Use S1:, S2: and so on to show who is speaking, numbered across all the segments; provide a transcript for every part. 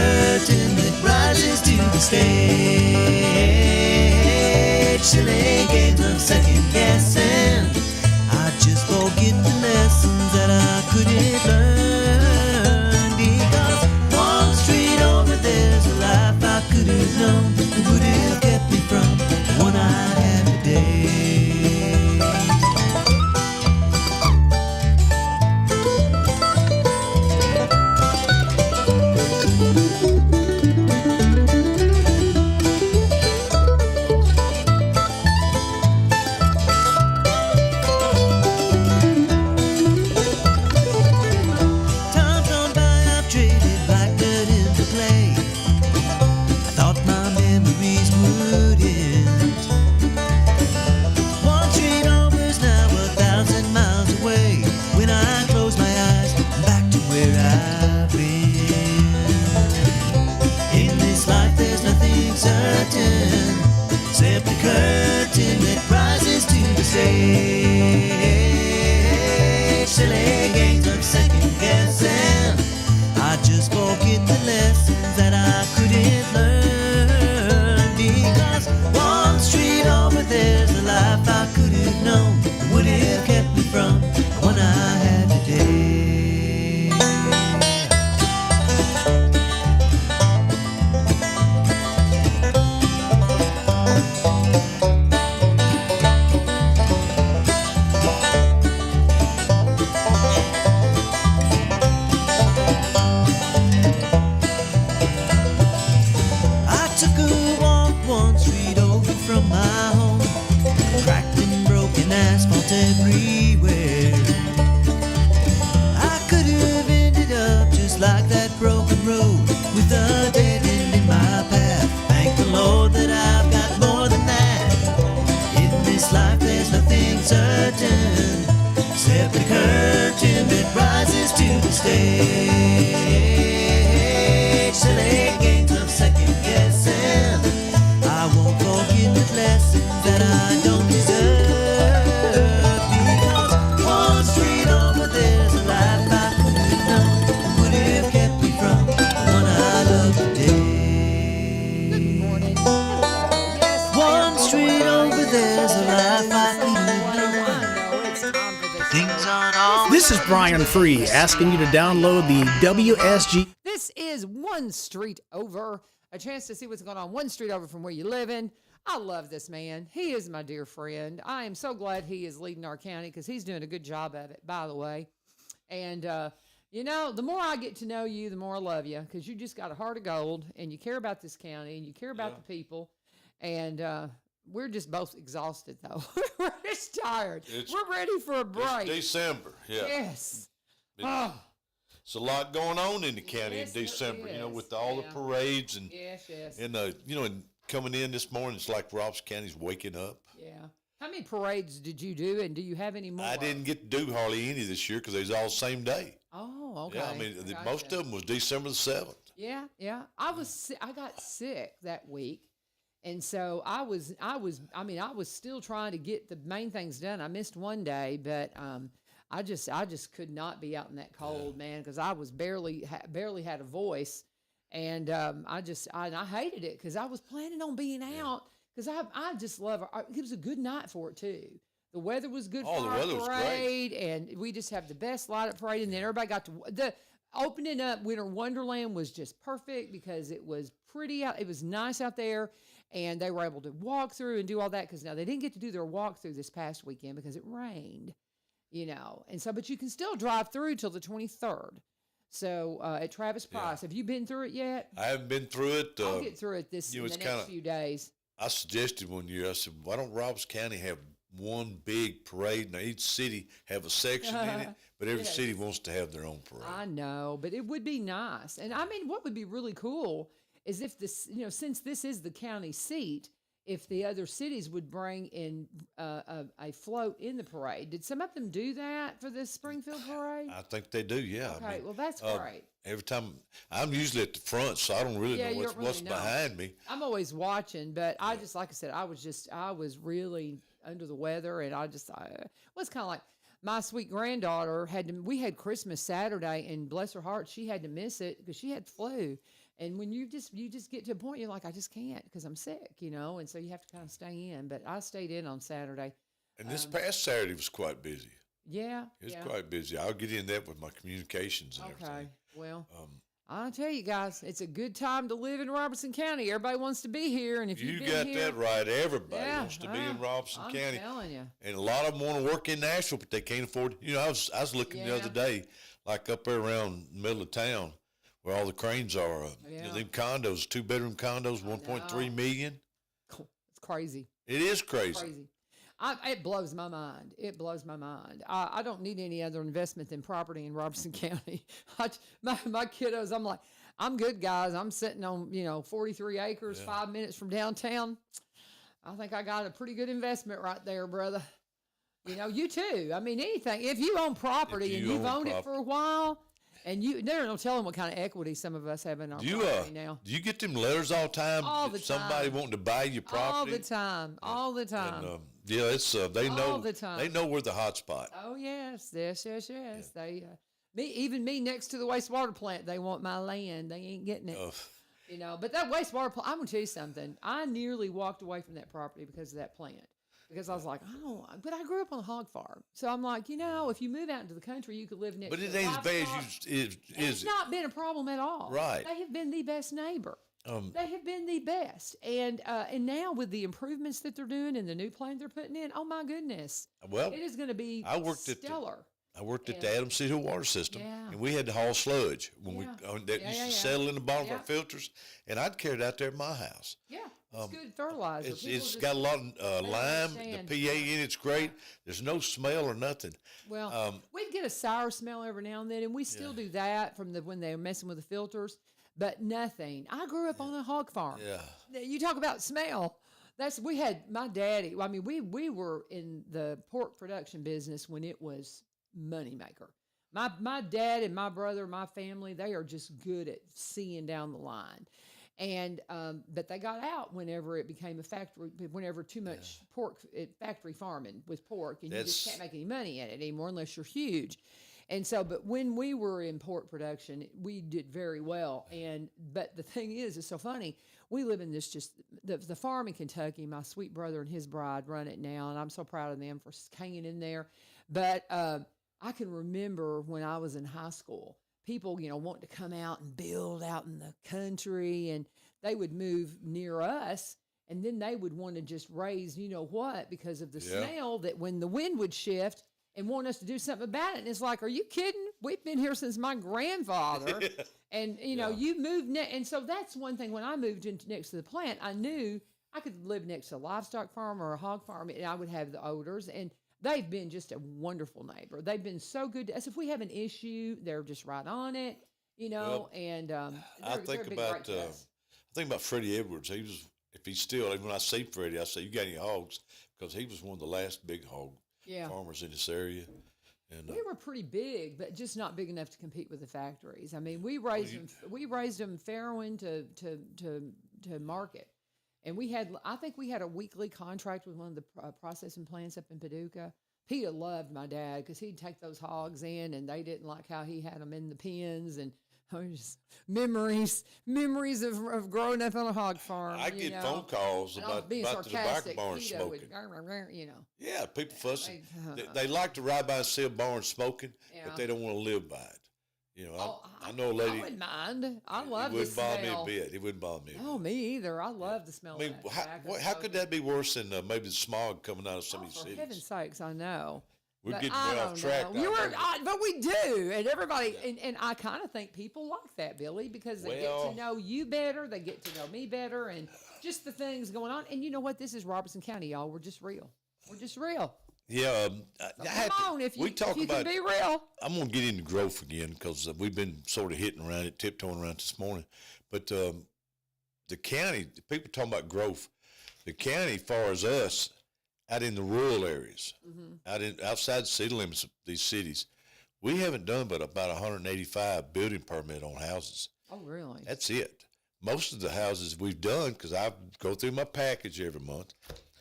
S1: curtain that rises to the stage. Silly games of second guessing. I just forget the lessons that I couldn't learn. Because one street over there's a life I could have known that would have kept me from the one I have today. Silly games of second guessing. I just forget the lessons that I couldn't learn. Because one street over there's a life I could have known that would have kept me from the one I have today. Everywhere I could have ended up just like that broken road with a dead end in my path. Thank the Lord that I've got more than that. In this life there's nothing certain except the curtain that rises to the stage. Silly games of second guessing. I won't forget the lessons that I don't deserve.
S2: This is Brian Free asking you to download the WSG.
S3: This is One Street Over, a chance to see what's going on one street over from where you live in. I love this man. He is my dear friend. I am so glad he is leading our county because he's doing a good job of it, by the way. And, you know, the more I get to know you, the more I love you because you just got a heart of gold and you care about this county and you care about the people. And we're just both exhausted, though. We're just tired. We're ready for a break.
S4: It's December, yeah.
S3: Yes.
S4: It's a lot going on in the county in December, you know, with all the parades and, and you know, and coming in this morning, it's like Robs County's waking up.
S3: Yeah. How many parades did you do, and do you have any more?
S4: I didn't get to do hardly any this year because they was all the same day.
S3: Oh, okay.
S4: Yeah, I mean, most of them was December the 7th.
S3: Yeah, yeah. I got sick that week. And so I was still trying to get the main things done. I missed one day, but I just could not be out in that cold, man, because I was barely had a voice, and I hated it because I was planning on being out because I just love it. It was a good night for it too. The weather was good for our parade, and we just have the best light up parade. And then everybody got to the opening up. Winter Wonderland was just perfect because it was pretty out. It was nice out there. And they were able to walk through and do all that because now they didn't get to do their walkthrough this past weekend because it rained, you know. And so, but you can still drive through till the 23rd. So at Travis Price, have you been through it yet?
S4: I haven't been through it.
S3: I'll get through it in the next few days.
S4: I suggested one year, I said, why don't Robs County have one big parade? Now each city have a section in it, but every city wants to have their own parade.
S3: I know, but it would be nice. And I mean, what would be really cool is if this, you know, since this is the county seat, if the other cities would bring in a float in the parade. Did some of them do that for the Springfield parade?
S4: I think they do, yeah.
S3: Okay, I mean, well, that's great.
S4: Every time, I'm usually at the front, so I don't really know what's behind me.
S3: I'm always watching, but I just, like I said, I was really under the weather, and I was kind of like, my sweet granddaughter we had Christmas Saturday, and bless her heart, she had to miss it because she had flu. And when you just get to a point, you're like, I just can't because I'm sick, and so you have to kind of stay in. But I stayed in on Saturday.
S4: And this past Saturday was quite busy.
S3: Yeah.
S4: It's quite busy. I'll get in that with my communications and everything.
S3: Well, I'll tell you guys, it's a good time to live in Robertson County. Everybody wants to be here, and if
S4: you
S3: you've
S4: got
S3: been here,
S4: that right, everybody wants to be in Robertson County.
S3: I'm telling you.
S4: And a lot of them want to work in Nashville, but they can't afford. I was looking the other day, like up there around the middle of town, where all the cranes are. Them condos, 2-bedroom condos, 1.3 million.
S3: It's crazy.
S4: It is crazy.
S3: It blows my mind. It blows my mind. I don't need any other investment than property in Robertson County. My kiddos, I'm like, I'm good, guys. I'm sitting on, 43 acres, 5 minutes from downtown. I think I got a pretty good investment right there, brother. You too. I mean, anything. If you own property and you've owned it for a while, and there's no telling what kind of equity some of us have in our property now.
S4: Do you get them letters all the time?
S3: All the time.
S4: Somebody wanting to buy your property?
S3: All the time. All the time.
S4: And, it's they know
S3: all the time.
S4: They know we're the hot spot.
S3: Oh yes. They even me next to the wastewater plant, they want my land. They ain't getting it. But that wastewater plant, I'm gonna tell you something. I nearly walked away from that property because of that plant. Because I was like, but I grew up on a hog farm. So I'm like, if you move out into the country, you could live next to
S4: But it ain't as bad as
S3: it's not been a problem at all.
S4: Right.
S3: They have been the best neighbor. They have been the best. And now with the improvements that they're doing and the new plant they're putting in, oh my goodness.
S4: Well,
S3: it is going to be stellar.
S4: I worked at the Adams City water system, and we had to haul sludge when that used to settle in the bottom of our filters, and I'd carry it out there at my house.
S3: Yeah. It's good fertilizer.
S4: It's got a lot of lime. The PA in it's great. There's no smell or nothing.
S3: Well, we'd get a sour smell every now and then, and we still do that from when they were messing with the filters, but nothing. I grew up on a hog farm. Yeah. You talk about smell. We had my daddy. I mean, we were in the pork production business when it was moneymaker. My dad and my brother, my family, they are just good at seeing down the line. And but they got out whenever it became a factory, whenever too much factory farming with pork, and you just can't make any money in it anymore unless you're huge. And so, but when we were in pork production, we did very well. But the thing is, it's so funny. We live in this the farm in Kentucky. My sweet brother and his bride run it now, and I'm so proud of them for hanging in there. But I can remember when I was in high school, people, wanting to come out and build out in the country, and they would move near us, and then they would want to just raise, because of the smell that when the wind would shift and want us to do something about it. And it's like, are you kidding? We've been here since my grandfather. And, you moved. And so that's one thing. When I moved in next to the plant, I knew I could live next to a livestock farm or a hog farm, and I would have the odors. And they've been just a wonderful neighbor. They've been so good to us. If we have an issue, they're just right on it, and
S4: I think about Freddie Edwards. If he's still, when I see Freddie, I say, you got any hogs? Because he was one of the last big hog farmers in this area. And
S3: we were pretty big, but just not big enough to compete with the factories. I mean, we raised them farrowing to market. And I think we had a weekly contract with one of the processing plants up in Paducah. Peter loved my dad because he'd take those hogs in, and they didn't like how he had them in the pens. And just memories of growing up on a hog farm.
S4: I get phone calls about the tobacco barn smoking. Yeah, people fussing. They like to ride by and see a barn smoking, but they don't want to live by it. I know a lady.
S3: I wouldn't mind. I love the smell.
S4: It wouldn't bother me a bit. It wouldn't bother me.
S3: No, me either. I love the smell.
S4: I mean,
S3: of that
S4: how could that be worse than maybe the smog coming out of some of these cities?
S3: For heaven's sakes, I know.
S4: We're getting way off track.
S3: But we do, and everybody, and I kind of think people like that, Billy, because they get to know you better, they get to know me better, and just the things going on. And you know what? This is Robertson County, y'all. We're just real. We're just real.
S4: Yeah,
S3: come on, if you can be real.
S4: I'm going to get into growth again because we've been sort of tiptoeing around this morning. But the county, people talking about growth, the county, as far as us, out in the rural areas, outside the city limits of these cities, we haven't done but about 185 building permit on houses.
S3: Oh, really?
S4: That's it. Most of the houses we've done, because I go through my package every month,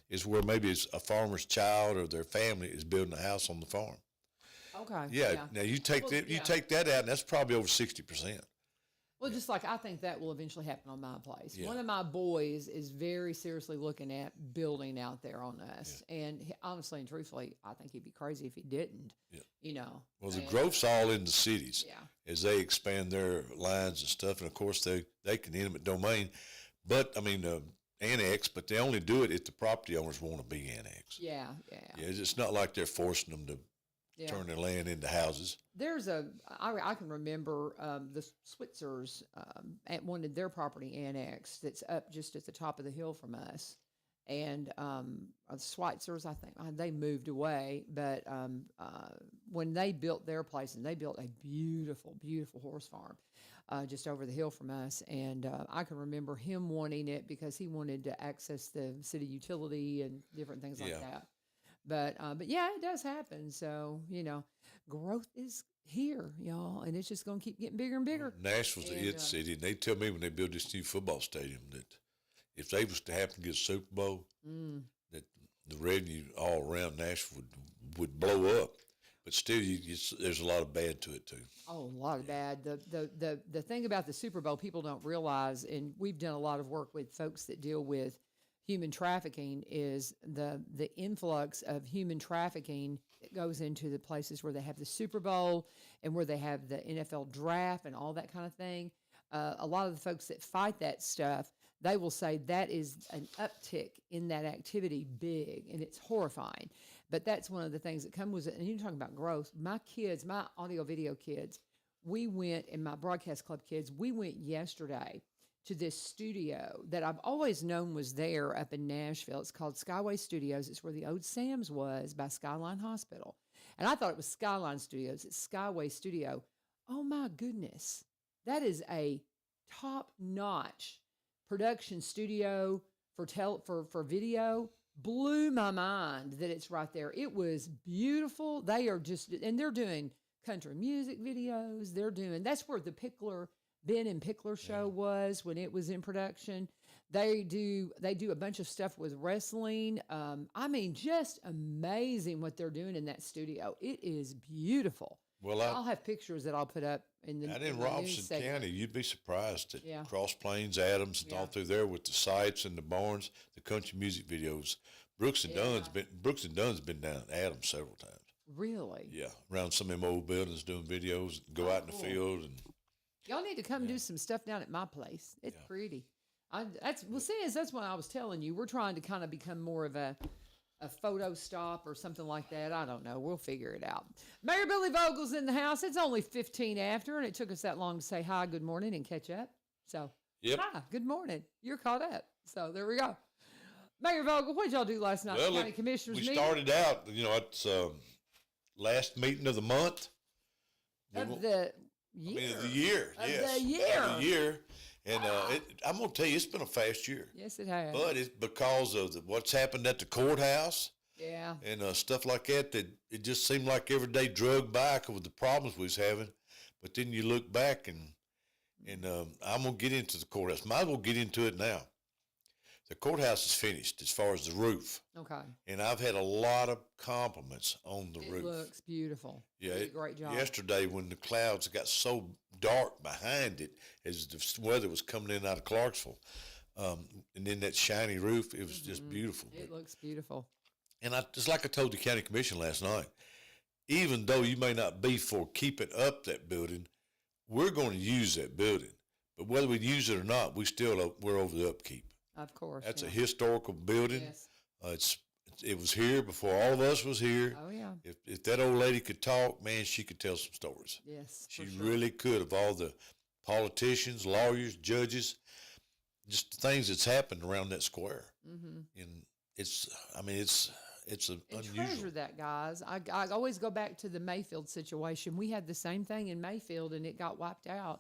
S4: is where maybe it's a farmer's child or their family is building a house on the farm.
S3: Okay.
S4: Yeah. Now you take
S3: Well,
S4: that, you
S3: yeah.
S4: take that out, and that's probably over 60%.
S3: Well, just like I think that will eventually happen on my place.
S4: Yeah.
S3: One of my boys is very seriously looking at building out there on us. And honestly and truthfully, I think he'd be crazy if he didn't.
S4: Yeah.
S3: You know.
S4: Well, the
S3: And,
S4: growth's all in the cities.
S3: Yeah.
S4: As they expand their lines and stuff, and of course they can eminent domain, but I mean annex, but they only do it if the property owners want to be annexed.
S3: Yeah.
S4: Yeah, it's not like they're forcing them to
S3: Yeah.
S4: turn their land into houses.
S3: I can remember the Switzers wanted their property annexed that's up just at the top of the hill from us. And the Schweitzers, I think, they moved away. But when they built their place, and they built a beautiful, beautiful horse farm just over the hill from us. And I can remember him wanting it because he wanted to access the city utility and different things like that. But yeah, it does happen. So, growth is here, y'all, and it's just going to keep getting bigger and bigger.
S4: Nashville's the it city, and they tell me when they build this new football stadium that if they was to happen to get a Super Bowl, that the revenue all around Nashville would blow up. But still, there's a lot of bad to it too.
S3: Oh, a lot of bad. The thing about the Super Bowl people don't realize, and we've done a lot of work with folks that deal with human trafficking, is the influx of human trafficking that goes into the places where they have the Super Bowl and where they have the NFL draft and all that kind of thing. A lot of the folks that fight that stuff, they will say that is an uptick in that activity big, and it's horrifying. But that's one of the things that come with it. And you're talking about growth. My kids, my audio video kids, and my broadcast club kids, we went yesterday to this studio that I've always known was there up in Nashville. It's called Skyway Studios. It's where the old Sam's was by Skyline Hospital. And I thought it was Skyline Studios. It's Skyway Studio. Oh my goodness. That is a top-notch production studio for video. Blew my mind that it's right there. It was beautiful. They're doing country music videos. That's where the Ben and Pickler show was when it was in production. They do a bunch of stuff with wrestling. I mean, just amazing what they're doing in that studio. It is beautiful.
S4: Well,
S3: I'll have pictures that I'll put up in the
S4: out in
S3: news
S4: Robinson
S3: segment.
S4: County, you'd be surprised at
S3: Yeah.
S4: Cross Plains, Adams, and all through there with the sites and the barns, the country music videos. Brooks and Dunn's been down at Adams several times.
S3: Really?
S4: Yeah, around some of them old buildings doing videos, go out in the field and.
S3: Y'all need to come do some stuff down at my place. It's pretty. That's what I was telling you. We're trying to kind of become more of a photo stop or something like that. I don't know. We'll figure it out. Mayor Billy Vogle's in the house. It's only 15 after, and it took us that long to say hi, good morning, and catch up. So, hi, good morning. You're caught up. So there we go. Mayor Vogel, what did y'all do last night?
S4: Well,
S3: County Commissioners
S4: we
S3: meeting?
S4: started out, it's last meeting of the month.
S3: Of the year.
S4: Of the year, yes.
S3: The year.
S4: Of the year. And I'm going to tell you, it's been a fast year.
S3: Yes, it has.
S4: But it's because of what's happened at the courthouse.
S3: Yeah.
S4: And stuff like that it just seemed like every day drug by with the problems we was having. But then you look back and I'm going to get into the courthouse. Might as well get into it now. The courthouse is finished as far as the roof.
S3: Okay.
S4: And I've had a lot of compliments on the roof.
S3: It looks beautiful.
S4: Yeah,
S3: You did a great job.
S4: Yesterday when the clouds got so dark behind it as the weather was coming in out of Clarksville, and then that shiny roof, it was just beautiful.
S3: It looks beautiful.
S4: And just like I told the county commission last night, even though you may not be for keeping up that building, we're going to use that building. But whether we use it or not, we're over the upkeep.
S3: Of course.
S4: That's a historical building.
S3: Yes.
S4: It was here before all of us was here.
S3: Oh, yeah.
S4: If that old lady could talk, man, she could tell some stories.
S3: Yes.
S4: She
S3: for sure.
S4: really could, of all the politicians, lawyers, judges, just the things that's happened around that square. Mm-hmm. And it's unusual.
S3: Treasure that, guys. I always go back to the Mayfield situation. We had the same thing in Mayfield, and it got wiped out.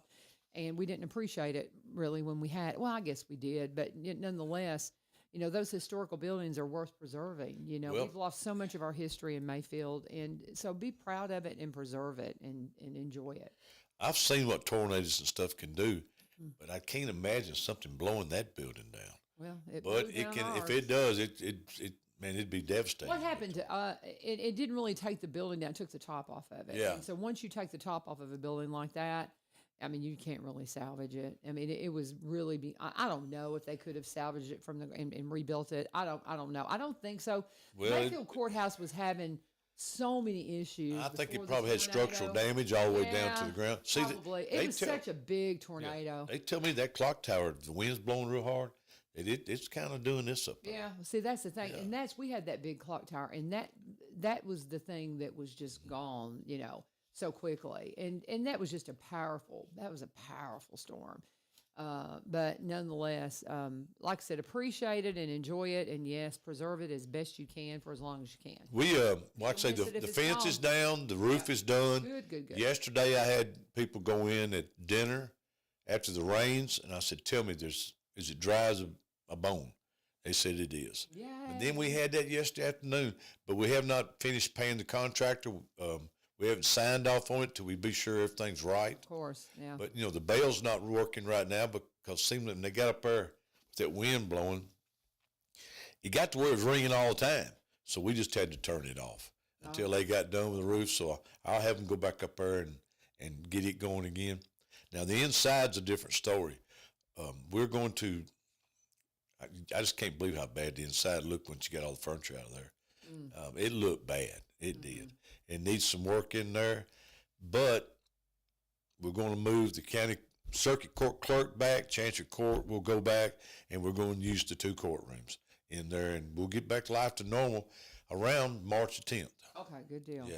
S3: And we didn't appreciate it really when we had it. Well, I guess we did, but nonetheless, those historical buildings are worth preserving. We've lost so much of our history in Mayfield, and so be proud of it and preserve it and enjoy it.
S4: I've seen what tornadoes and stuff can do, but I can't imagine something blowing that building down.
S3: Well, it
S4: but
S3: blew
S4: it
S3: down
S4: can.
S3: ours.
S4: If it does, man, it'd be devastating.
S3: What happened to it didn't really take the building down, it took the top off of it.
S4: Yeah.
S3: And so once you take the top off of a building like that, I mean, you can't really salvage it. I mean, it was really I don't know if they could have salvaged it from and rebuilt it. I don't know. I don't think so.
S4: Well,
S3: Mayfield Courthouse was having so many issues.
S4: I think
S3: before
S4: it
S3: the
S4: probably had structural
S3: tornado.
S4: damage all the way down to the ground. See,
S3: Probably. It was such a big tornado.
S4: They tell me that clock tower, the wind's blowing real hard. It's kind of doing this up there.
S3: Yeah, see, that's the thing, and we had that big clock tower, and that was the thing that was just gone, so quickly, and that was just a powerful storm. But nonetheless, like I said, appreciate it and enjoy it, and yes, preserve it as best you can for as long as you can.
S4: We, like I say, the fence is down, the roof is done.
S3: Good.
S4: Yesterday, I had people go in at dinner after the rains, and I said, "Tell me, is it dry as a bone?" They said it is.
S3: Yeah.
S4: And then we had that yesterday afternoon, but we have not finished paying the contractor. We haven't signed off on it till we be sure everything's right.
S3: Of course, yeah.
S4: But the bell's not working right now because seemingly when they got up there with that wind blowing, it got to where it was ringing all the time. So we just had to turn it off until they got done with the roof. So I'll have them go back up there and get it going again. Now the inside's a different story. We're going to. I just can't believe how bad the inside looked once you got all the furniture out of there. It looked bad. It did. It needs some work in there, but we're going to move the county circuit court clerk back. Chancery Court will go back, and we're going to use the 2 courtrooms in there, and we'll get back to life to normal around March the 10th.
S3: Okay, good deal.
S4: Yeah.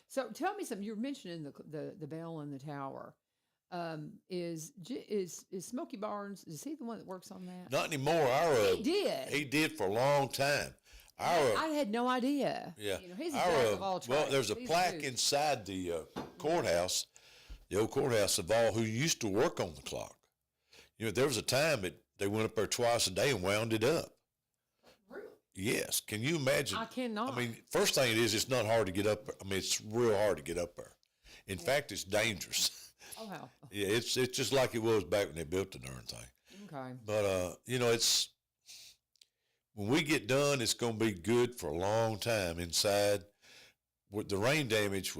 S3: So tell me something. You were mentioning the bell in the tower. Is Smokey Barnes? Is he the one that works on that?
S4: Not anymore.
S3: He did.
S4: He did for a long time.
S3: I had no idea.
S4: Yeah.
S3: He's a jack of all trades.
S4: Well, there's a plaque inside the courthouse, the old courthouse of all who used to work on the clock. There was a time that they went up there twice a day and wound it up.
S3: Really?
S4: Yes. Can you imagine?
S3: I cannot.
S4: I mean, first thing it is, it's not hard to get up there. I mean, it's real hard to get up there. In fact, it's dangerous.
S3: Oh, wow.
S4: Yeah, it's just like it was back when they built the darn thing.
S3: Okay.
S4: But, it's, when we get done, it's going to be good for a long time inside. The rain damage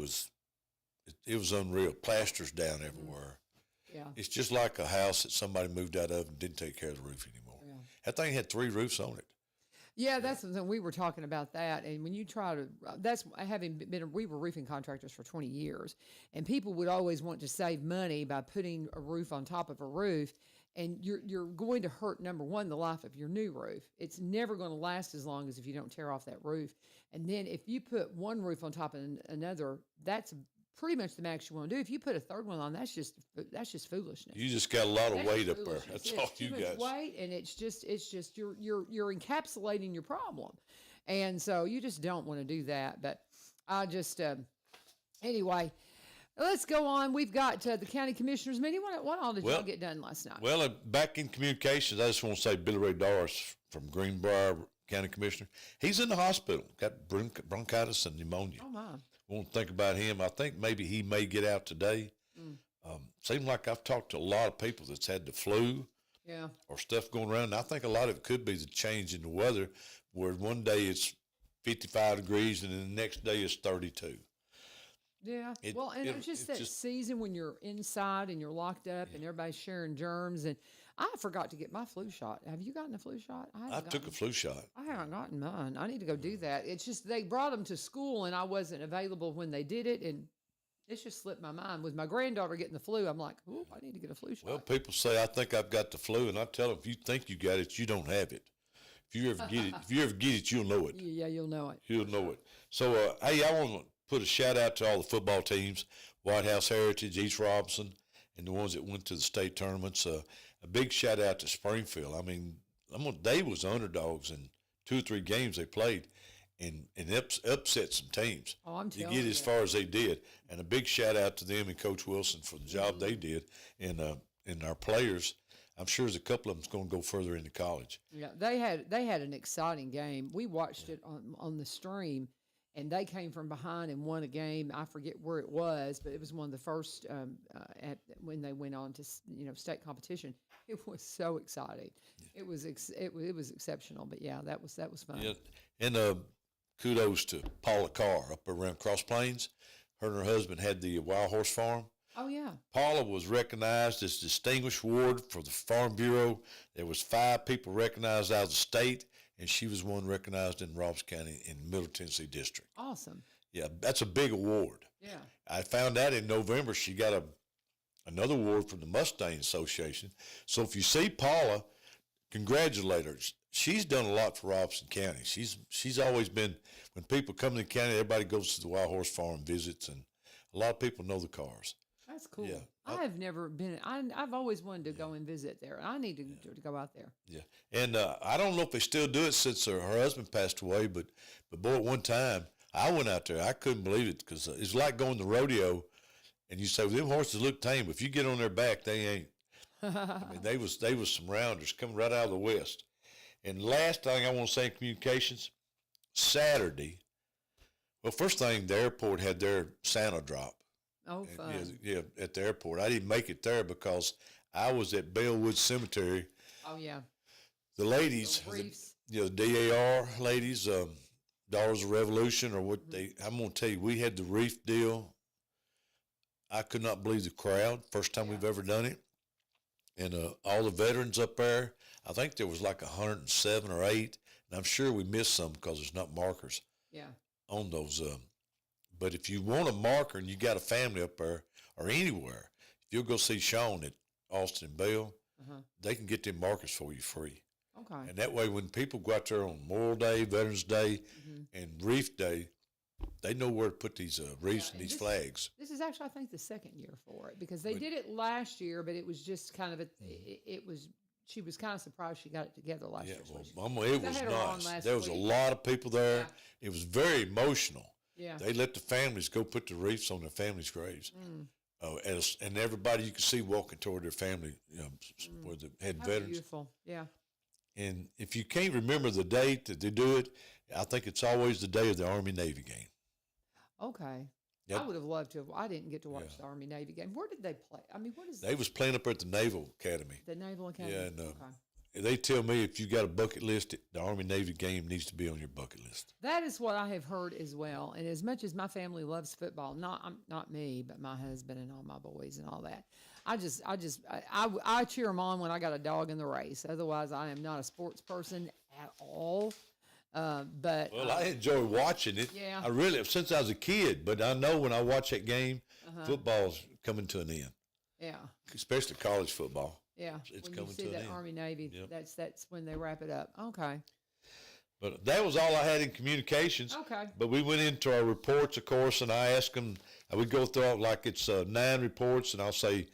S4: it was unreal. Plaster's down everywhere.
S3: Yeah.
S4: It's just like a house that somebody moved out of and didn't take care of the roof anymore.
S3: Yeah.
S4: That thing had 3 roofs on it.
S3: Yeah, that's something we were talking about that. And when you try to, we were roofing contractors for 20 years, and people would always want to save money by putting a roof on top of a roof. And you're going to hurt, number one, the life of your new roof. It's never going to last as long as if you don't tear off that roof. And then if you put one roof on top of another, that's pretty much the max you want to do. If you put a third one on, that's just foolishness.
S4: You just got a lot of weight up there.
S3: Foolishness.
S4: That's
S3: Yeah,
S4: all
S3: it's
S4: you
S3: too
S4: got.
S3: much weight, and it's just you're encapsulating your problem, and so you just don't want to do that. But I just anyway. Let's go on. We've got the county commissioners meeting. What all did y'all get done last night?
S4: Well, back in communications, I just want to say Billy Ray Doris from Greenbrier County Commissioner, he's in the hospital, got bronchitis and pneumonia.
S3: Oh, my.
S4: Won't think about him. I think maybe he may get out today. Seems like I've talked to a lot of people that's had the flu or stuff going around. And I think a lot of it could be the change in the weather, where one day it's 55 degrees and then the next day it's 32.
S3: Yeah. It's just that season when you're inside and you're locked up and everybody's sharing germs. And I forgot to get my flu shot. Have you gotten a flu shot?
S4: I took a flu shot.
S3: I haven't gotten mine. I need to go do that. It's just they brought them to school and I wasn't available when they did it. And it's just slipped my mind. With my granddaughter getting the flu, I'm like, oh, I need to get a flu shot.
S4: Well, people say I think I've got the flu, and I tell them, if you think you got it, you don't have it. If you ever get it, you'll know it.
S3: Yeah, you'll know it.
S4: You'll know it. So, hey, I want to put a shout out to all the football teams, White House Heritage, East Robinson, and the ones that went to the state tournaments. A big shout out to Springfield. I mean, they was underdogs in 2 or 3 games they played, and upset some teams.
S3: Oh, I'm telling
S4: you. To get as far as they did. And a big shout out to them and Coach Wilson for the job they did, and our players. I'm sure there's a couple of them's going to go further into college.
S3: Yeah, they had an exciting game. We watched it on the stream. and they came from behind and won a game. I forget where it was, but it was one of the first when they went on to state competition. It was so exciting. It was it was exceptional. But yeah, that was fun.
S4: Yeah, and kudos to Paula Carr up around Cross Plains. Her and her husband had the Wild Horse Farm.
S3: Oh yeah.
S4: Paula was recognized as Distinguished Award for the Farm Bureau. There was 5 people recognized out of the state, and she was one recognized in Robbins County in Middle Tennessee District.
S3: Awesome.
S4: Yeah, that's a big award.
S3: Yeah.
S4: I found out in November she got another award from the Mustang Association. So if you see Paula, congratulate her. She's done a lot for Robeson County. She's always been, when people come to the county, everybody goes to the Wild Horse Farm visits, and a lot of people know the cars.
S3: That's cool.
S4: Yeah.
S3: I have never been. I've always wanted to go and visit there. I need to go out there.
S4: Yeah, and I don't know if they still do it since her husband passed away, but boy, at one time I went out there. I couldn't believe it because it's like going to rodeo, and you say, well, them horses look tame. If you get on their back, they ain't. I mean, they was some rounders coming right out of the West. And last thing I want to say in communications, Saturday. Well, first thing, the airport had their Santa drop.
S3: Oh, fun.
S4: Yeah, at the airport. I didn't make it there because I was at Bellwood Cemetery.
S3: Oh, yeah.
S4: The ladies, the DAR ladies, Daughters of Revolution, or what I'm going to tell you, we had the reef deal. I could not believe the crowd. First time we've ever done it. And all the veterans up there, I think there was like 107 or 8. And I'm sure we missed some because there's not markers on those. But if you want a marker and you got a family up there or anywhere, if you'll go see Sean at Austin and Bell, they can get them markers for you free.
S3: Okay.
S4: And that way, when people go out there on Memorial Day, Veterans Day, and Reef Day, they know where to put these reefs and these flags.
S3: This is actually, I think, the second year for it because they did it last year, but it was just kind of she was kind of surprised she got it together last year.
S4: Well, it was nice. There was a lot of people there. Yeah. It was very emotional.
S3: Yeah.
S4: They let the families go put the reefs on their families' graves. And everybody you could see walking toward their family, where they had veterans.
S3: Beautiful. Yeah.
S4: And if you can't remember the date that they do it, I think it's always the day of the Army-Navy game.
S3: Okay.
S4: Yep.
S3: I would have loved to. I didn't get to watch the Army-Navy game. Where did they play? I mean, what is
S4: They was playing up at the Naval Academy.
S3: The Naval Academy?
S4: Yeah, and they tell me if you got a bucket list, the Army-Navy game needs to be on your bucket list.
S3: That is what I have heard as well. And as much as my family loves football, not me, but my husband and all my boys and all that, I cheer them on when I got a dog in the race. Otherwise, I am not a sports person at all. But
S4: I enjoy watching it.
S3: Yeah.
S4: I really, since I was a kid, but I know when I watch that game, football's coming to an end.
S3: Yeah.
S4: Especially college football.
S3: Yeah.
S4: It's
S3: when
S4: coming
S3: you see
S4: to an
S3: that
S4: end.
S3: Army-Navy, that's when they wrap it up. Okay.
S4: But that was all I had in communications.
S3: Okay.
S4: But we went into our reports, of course, and I asked them, we go through it like it's 9 reports, and I'll say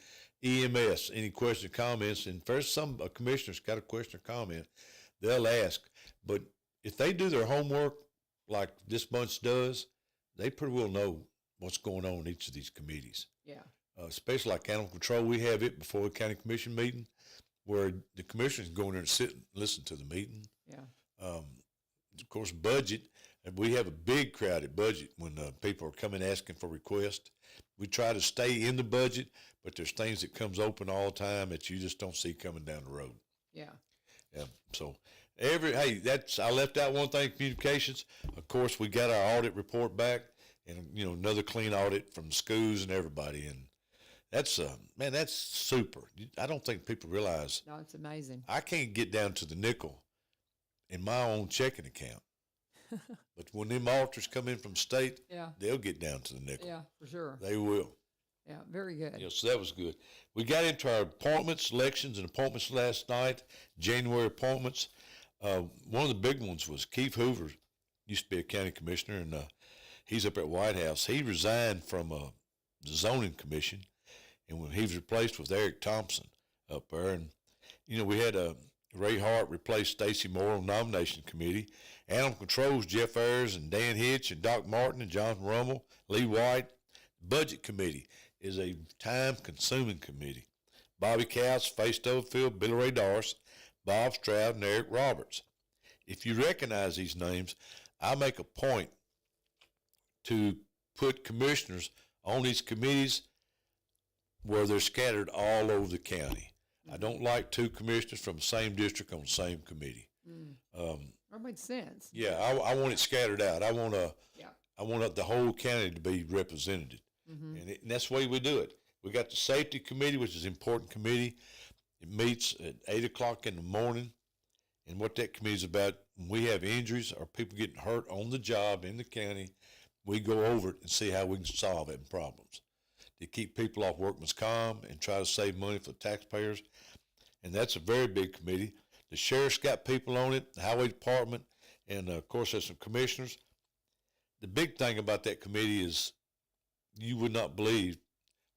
S4: EMS, any questions or comments. And first, a commissioner's got a question or comment, they'll ask. But if they do their homework like this bunch does, they pretty well know what's going on in each of these committees.
S3: Yeah.
S4: Especially like animal control, we have it before the county commission meeting where the commissioners go in there and sit and listen to the meeting.
S3: Yeah.
S4: Of course, budget, and we have a big crowded budget when people are coming asking for requests. We try to stay in the budget, but there's things that comes open all the time that you just don't see coming down the road.
S3: Yeah.
S4: Yeah. So I left out one thing, communications. Of course, we got our audit report back, and another clean audit from the schools and everybody, and that's that's super. I don't think people realize.
S3: No, it's amazing.
S4: I can't get down to the nickel in my own checking account, but when them auditors come in from state, they'll get down to the nickel.
S3: Yeah, for sure.
S4: They will.
S3: Yeah, very good.
S4: Yeah, so that was good. We got into our appointments, elections, and appointments last night. January appointments. One of the big ones was Keith Hoover, used to be a county commissioner, and he's up at White House. He resigned from the zoning commission, and when he was replaced with Eric Thompson up there, and we had Ray Hart replaced Stacy Moore on nomination committee. Animal Controls, Jeff Ayers and Dan Hitch and Doc Martin and Jonathan Rummel, Lee White. Budget committee is a time-consuming committee. Bobby Couch, Faye Stubblefield, Billy Ray Darce, Bob Stroud, and Eric Roberts. If you recognize these names, I make a point to put commissioners on these committees where they're scattered all over the county. I don't like two commissioners from the same district on the same committee.
S3: That makes sense.
S4: Yeah, I want it scattered out. I want
S3: Yeah.
S4: the whole county to be represented, and that's the way we do it. We got the safety committee, which is an important committee. It meets at 8:00 in the morning, and what that committee is about, when we have injuries or people getting hurt on the job in the county, we go over it and see how we can solve them problems to keep people off workman's comp and try to save money for the taxpayers. And that's a very big committee. The sheriff's got people on it, the highway department, and of course there's some commissioners. The big thing about that committee is you would not believe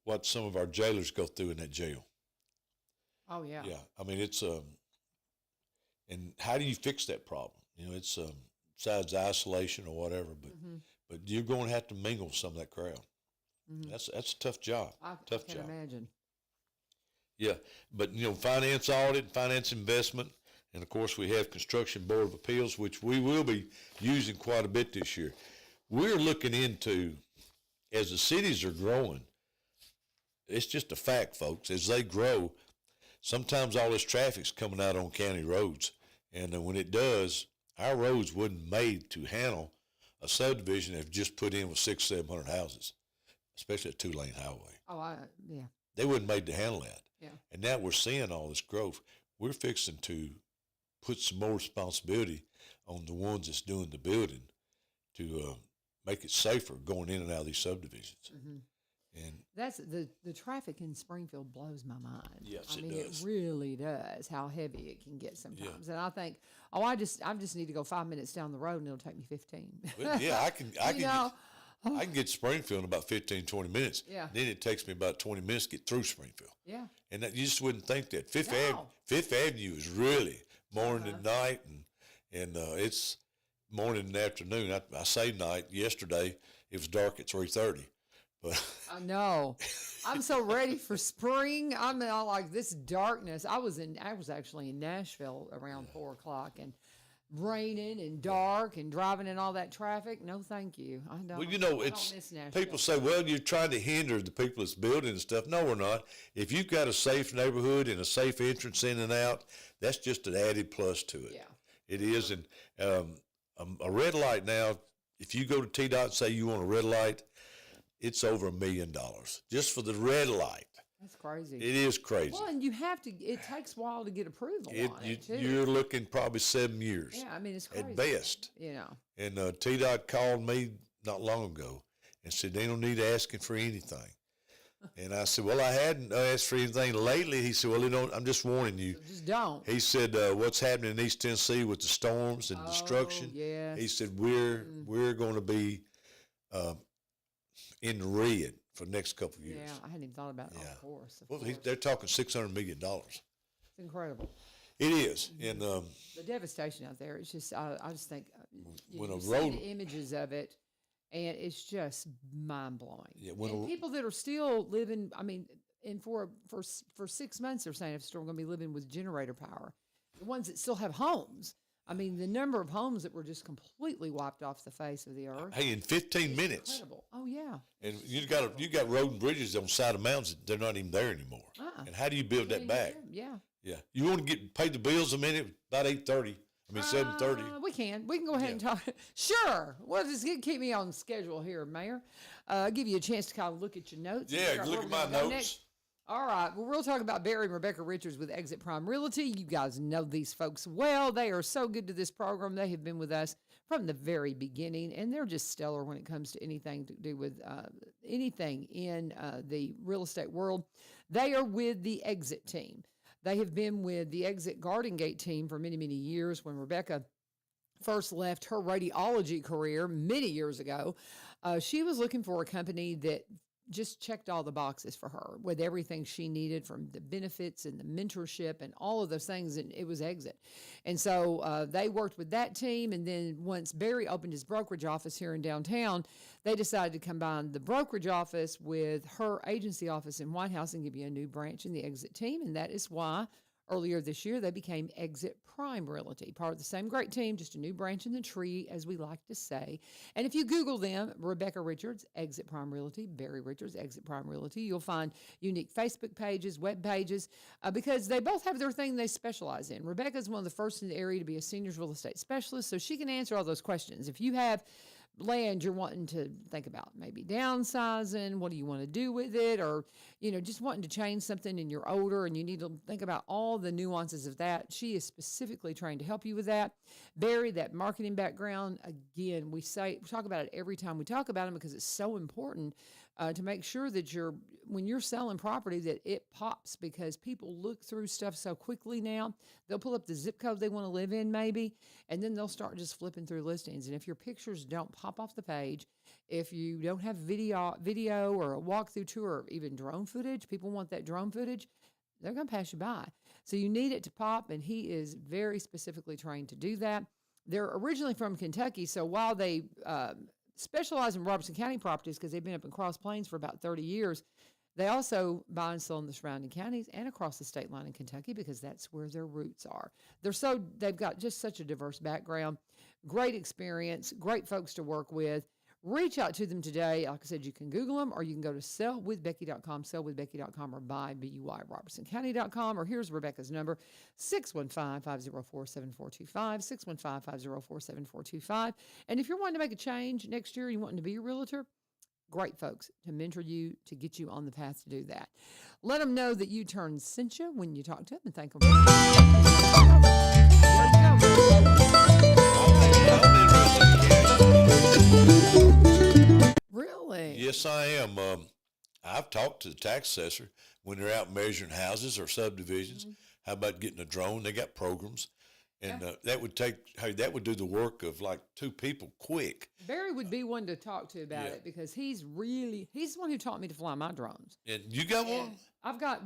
S4: what some of our jailers go through in that jail.
S3: Oh, yeah.
S4: Yeah, I mean it's and how do you fix that problem? You know, it's besides isolation or whatever, but you're going to have to mingle with some of that crowd. That's a tough job.
S3: I
S4: Tough
S3: can
S4: job.
S3: imagine.
S4: Yeah, but finance audit, finance investment, and of course we have Construction Board of Appeals, which we will be using quite a bit this year. We're looking into, as the cities are growing, it's just a fact, folks. As they grow, sometimes all this traffic's coming out on county roads, and when it does, our roads wasn't made to handle a subdivision that's just put in with 600-700 houses, especially a 2-lane highway.
S3: Oh, yeah.
S4: They wasn't made to handle that.
S3: Yeah.
S4: And now we're seeing all this growth. We're fixing to put some more responsibility on the ones that's doing the building to make it safer going in and out of these subdivisions. And
S3: That's the traffic in Springfield blows my mind.
S4: Yes,
S3: I
S4: it
S3: mean,
S4: does.
S3: it really does. How heavy it can get sometimes, and I think, I just need to go 5 minutes down the road, and it'll take me 15.
S4: well, yeah, I can
S3: know,
S4: I can get to Springfield in about 15, 20 minutes.
S3: Yeah.
S4: Then it takes me about 20 minutes to get through Springfield.
S3: Yeah.
S4: And that, you just wouldn't think that. Fifth
S3: No.
S4: Avenue is really morning and night, and it's morning and afternoon. I say night. Yesterday it was dark at 3:30, but
S3: I know. I'm so ready for spring. I'm like this darkness. I was actually in Nashville around 4:00 and raining and dark and driving in all that traffic. No, thank you. I don't.
S4: well,
S3: I don't
S4: it's
S3: miss Nashville.
S4: people say, well, you're trying to hinder the people that's building and stuff. No, we're not. If you've got a safe neighborhood and a safe entrance in and out, that's just an added plus to it.
S3: Yeah.
S4: It is. And a red light now, if you go to TDOT and say you want a red light, it's over $1 million just for the red light.
S3: That's crazy.
S4: It is crazy.
S3: Well, and you have to. It takes a while to get approval on it too.
S4: You're looking probably 7 years
S3: Yeah, I mean it's crazy.
S4: at best.
S3: You know.
S4: And TDOT called me not long ago and said they don't need asking for anything. And I said, well, I hadn't asked for anything lately. He said, well, they don't, I'm just warning you.
S3: So just don't.
S4: He said, what's happening in East Tennessee with the storms and destruction?
S3: Yes.
S4: He said, we're going to be in the red for the next couple of years.
S3: Yeah, I hadn't even thought about it.
S4: Yeah.
S3: Of course.
S4: Well, they're talking $600 million.
S3: It's incredible.
S4: It is. And
S3: The devastation out there. It's just, I just think
S4: when
S3: you
S4: a
S3: see
S4: road-
S3: the images of it, and it's just mind blowing.
S4: Yeah, when
S3: and
S4: a-
S3: people that are still living, I mean, and for 6 months they're saying they're still going to be living with generator power. The ones that still have homes. I mean, the number of homes that were just completely wiped off the face of the earth.
S4: hey, in 15 minutes.
S3: Incredible. Oh yeah.
S4: And you got road and bridges on the side of mountains. They're not even there anymore. And how do you build that back?
S3: Yeah.
S4: Yeah, you want to pay the bills a minute about 8:30. I mean 7:30.
S3: We can go ahead and talk. Sure. Well, just keep me on schedule here, Mayor. Give you a chance to kind of look at your notes. and
S4: Yeah,
S3: figure out
S4: look
S3: where
S4: at
S3: we're
S4: my
S3: gonna go
S4: notes.
S3: next. All right. Well, we'll talk about Barry and Rebecca Richards with Exit Prime Realty. You guys know these folks well. They are so good to this program. They have been with us from the very beginning, and they're just stellar when it comes to anything to do with anything in the real estate world. They are with the Exit team. They have been with the Exit Garden Gate team for many, many years. When Rebecca first left her radiology career many years ago, she was looking for a company that just checked all the boxes for her with everything she needed, from the benefits and the mentorship and all of those things, and it was Exit. And so they worked with that team, and then once Barry opened his brokerage office here in downtown, they decided to combine the brokerage office with her agency office in White House and give you a new branch in the Exit team, and that is why Earlier this year, they became Exit Prime Realty, part of the same great team, just a new branch in the tree, as we like to say. And if you Google them, Rebecca Richards, Exit Prime Realty, Barry Richards, Exit Prime Realty, you'll find unique Facebook pages, web pages, because they both have their thing they specialize in. Rebecca's one of the first in the area to be a seniors real estate specialist, so she can answer all those questions. If you have land you're wanting to think about, maybe downsizing, what do you want to do with it, or just wanting to change something and you're older and you need to think about all the nuances of that, she is specifically trained to help you with that. Barry, that marketing background, again, we talk about it every time we talk about him because it's so important to make sure that when you're selling property that it pops, because people look through stuff so quickly now. They'll pull up the zip code they want to live in maybe, and then they'll start just flipping through listings. And if your pictures don't pop off the page, if you don't have video or a walkthrough tour or even drone footage, people want that drone footage, they're going to pass you by. So you need it to pop, and he is very specifically trained to do that. They're originally from Kentucky, so while they specialize in Robertson County properties because they've been up in Cross Plains for about 30 years, they also buy and sell in the surrounding counties and across the state line in Kentucky because that's where their roots are. They've got just such a diverse background, great experience, great folks to work with. Reach out to them today. Like I said, you can Google them, or you can go to sellwithbecky.com, sellwithbecky.com, or robertsoncounty.com. Or here's Rebecca's number, 615-504-7425, 615-504-7425. And if you're wanting to make a change next year, you wanting to be a realtor, great folks to mentor you, to get you on the path to do that. Let them know that U-Turn sent you when you talk to them, and thank them for Really?
S4: Yes, I am. I've talked to the tax assessor when they're out measuring houses or subdivisions. How about getting a drone? They got programs. And that would do the work of like two people quick.
S3: Barry would be one to talk to about it because he's the one who taught me to fly my drones.
S4: And you got one?
S3: I've got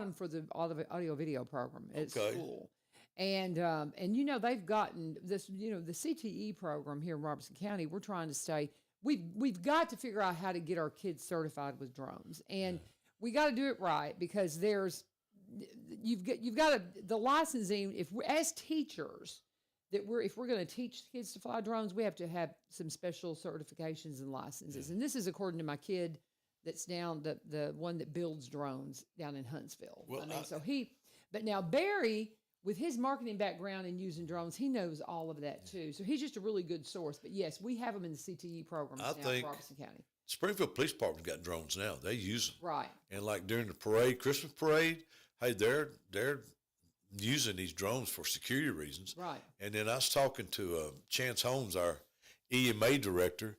S3: him for the audio video program at school. And they've gotten this, the CTE program here in Robertson County. We're trying to stay, we've got to figure out how to get our kids certified with drones. And we got to do it right because you've got the licensing. If we as teachers if we're going to teach kids to fly drones, we have to have some special certifications and licenses. And this is according to my kid that's down the one that builds drones down in Huntsville.
S4: Well,
S3: but now Barry, with his marketing background and using drones, he knows all of that too. So he's just a really good source. But yes, we have him in the CTE program now in Robertson County.
S4: Springfield Police Department got drones now. They use them.
S3: Right.
S4: And like during the parade, Christmas parade, hey, they're using these drones for security reasons.
S3: Right.
S4: And then I was talking to Chance Holmes, our EMA director,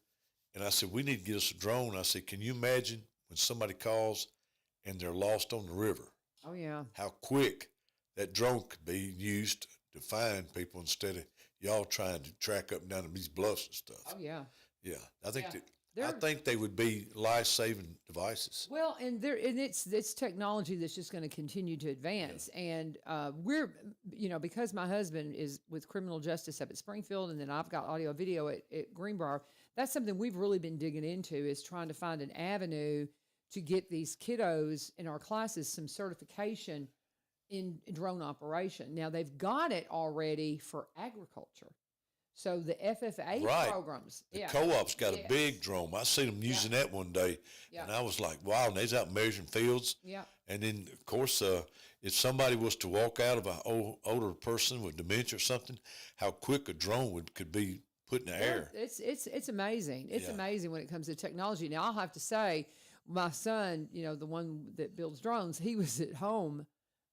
S4: and I said, we need to get us a drone. I said, can you imagine when somebody calls and they're lost on the river?
S3: Oh, yeah.
S4: How quick that drone could be used to find people instead of y'all trying to track up and down these bluffs and stuff.
S3: Oh, yeah.
S4: Yeah. I think they would be life-saving devices.
S3: Well, and it's technology that's just going to continue to advance. Yeah. And we're, because my husband is with criminal justice up at Springfield, and then I've got audio video at Greenbrier, that's something we've really been digging into, is trying to find an avenue to get these kiddos in our classes some certification in drone operation. Now, they've got it already for agriculture. So the FFA programs.
S4: The co-op's got a big drone. I seen them using that one day, and I was like, wow, and they's out measuring fields. Yeah. And then, of course, if somebody was to walk out of an older person with dementia or something, how quick a drone could be put in the air.
S3: It's amazing. It's amazing when it comes to technology. Now, I'll have to say, my son, the one that builds drones, he was at home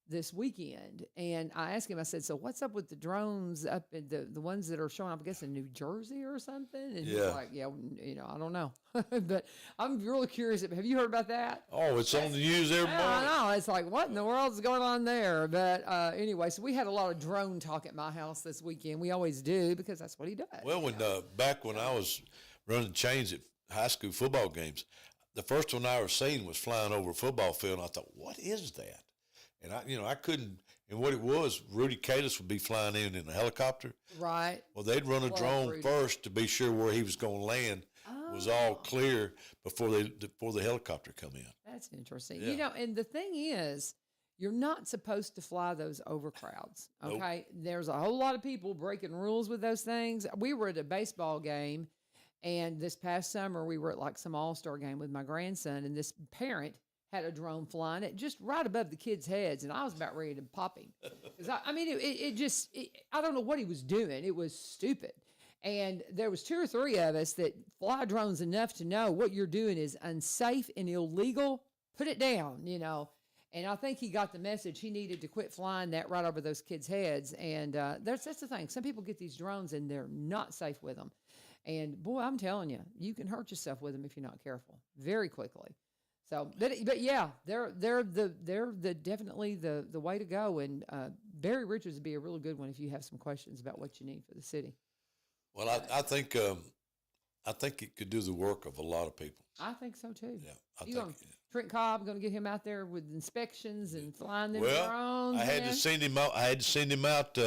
S3: this weekend, and I asked him, I said, so what's up with the drones up in the ones that are showing up, I guess, in New Jersey or something? And he's like, I don't know. But I'm really curious. Have you heard about that?
S4: Oh, it's on the news every morning.
S3: I know. It's like, what in the world is going on there? But anyway, so we had a lot of drone talk at my house this weekend. We always do because that's what he does.
S4: Well, back when I was running chains at high school football games, the first one I ever seen was flying over a football field, and I thought, what is that? And I couldn't, and what it was, Rudy Kalis would be flying in a helicopter.
S3: Right.
S4: Well, they'd run a drone first to be sure where he was going to land was all clear before the helicopter come in.
S3: That's interesting.
S4: Yeah.
S3: And the thing is, You're not supposed to fly those over crowds.
S4: Nope.
S3: Okay. There's a whole lot of people breaking rules with those things. We were at a baseball game, and this past summer we were at like some all-star game with my grandson, and this parent had a drone flying it just right above the kids' heads, and I was about ready to pop him. 'Cause I mean, I don't know what he was doing. It was stupid. And there was 2 or 3 of us that fly drones enough to know what you're doing is unsafe and illegal. Put it down, you know. And I think he got the message. He needed to quit flying that right over those kids' heads. And that's the thing. Some people get these drones and they're not safe with them. And boy, I'm telling you, you can hurt yourself with them if you're not careful very quickly. So, but yeah, they're definitely the way to go. And Barry Richards would be a really good one if you have some questions about what you need for the city.
S4: Well, I think it could do the work of a lot of people.
S3: I think so too.
S4: Yeah,
S3: Trent Cobb going to get him out there with inspections and flying them
S4: well,
S3: drones.
S4: I had to send him out. I had to send him out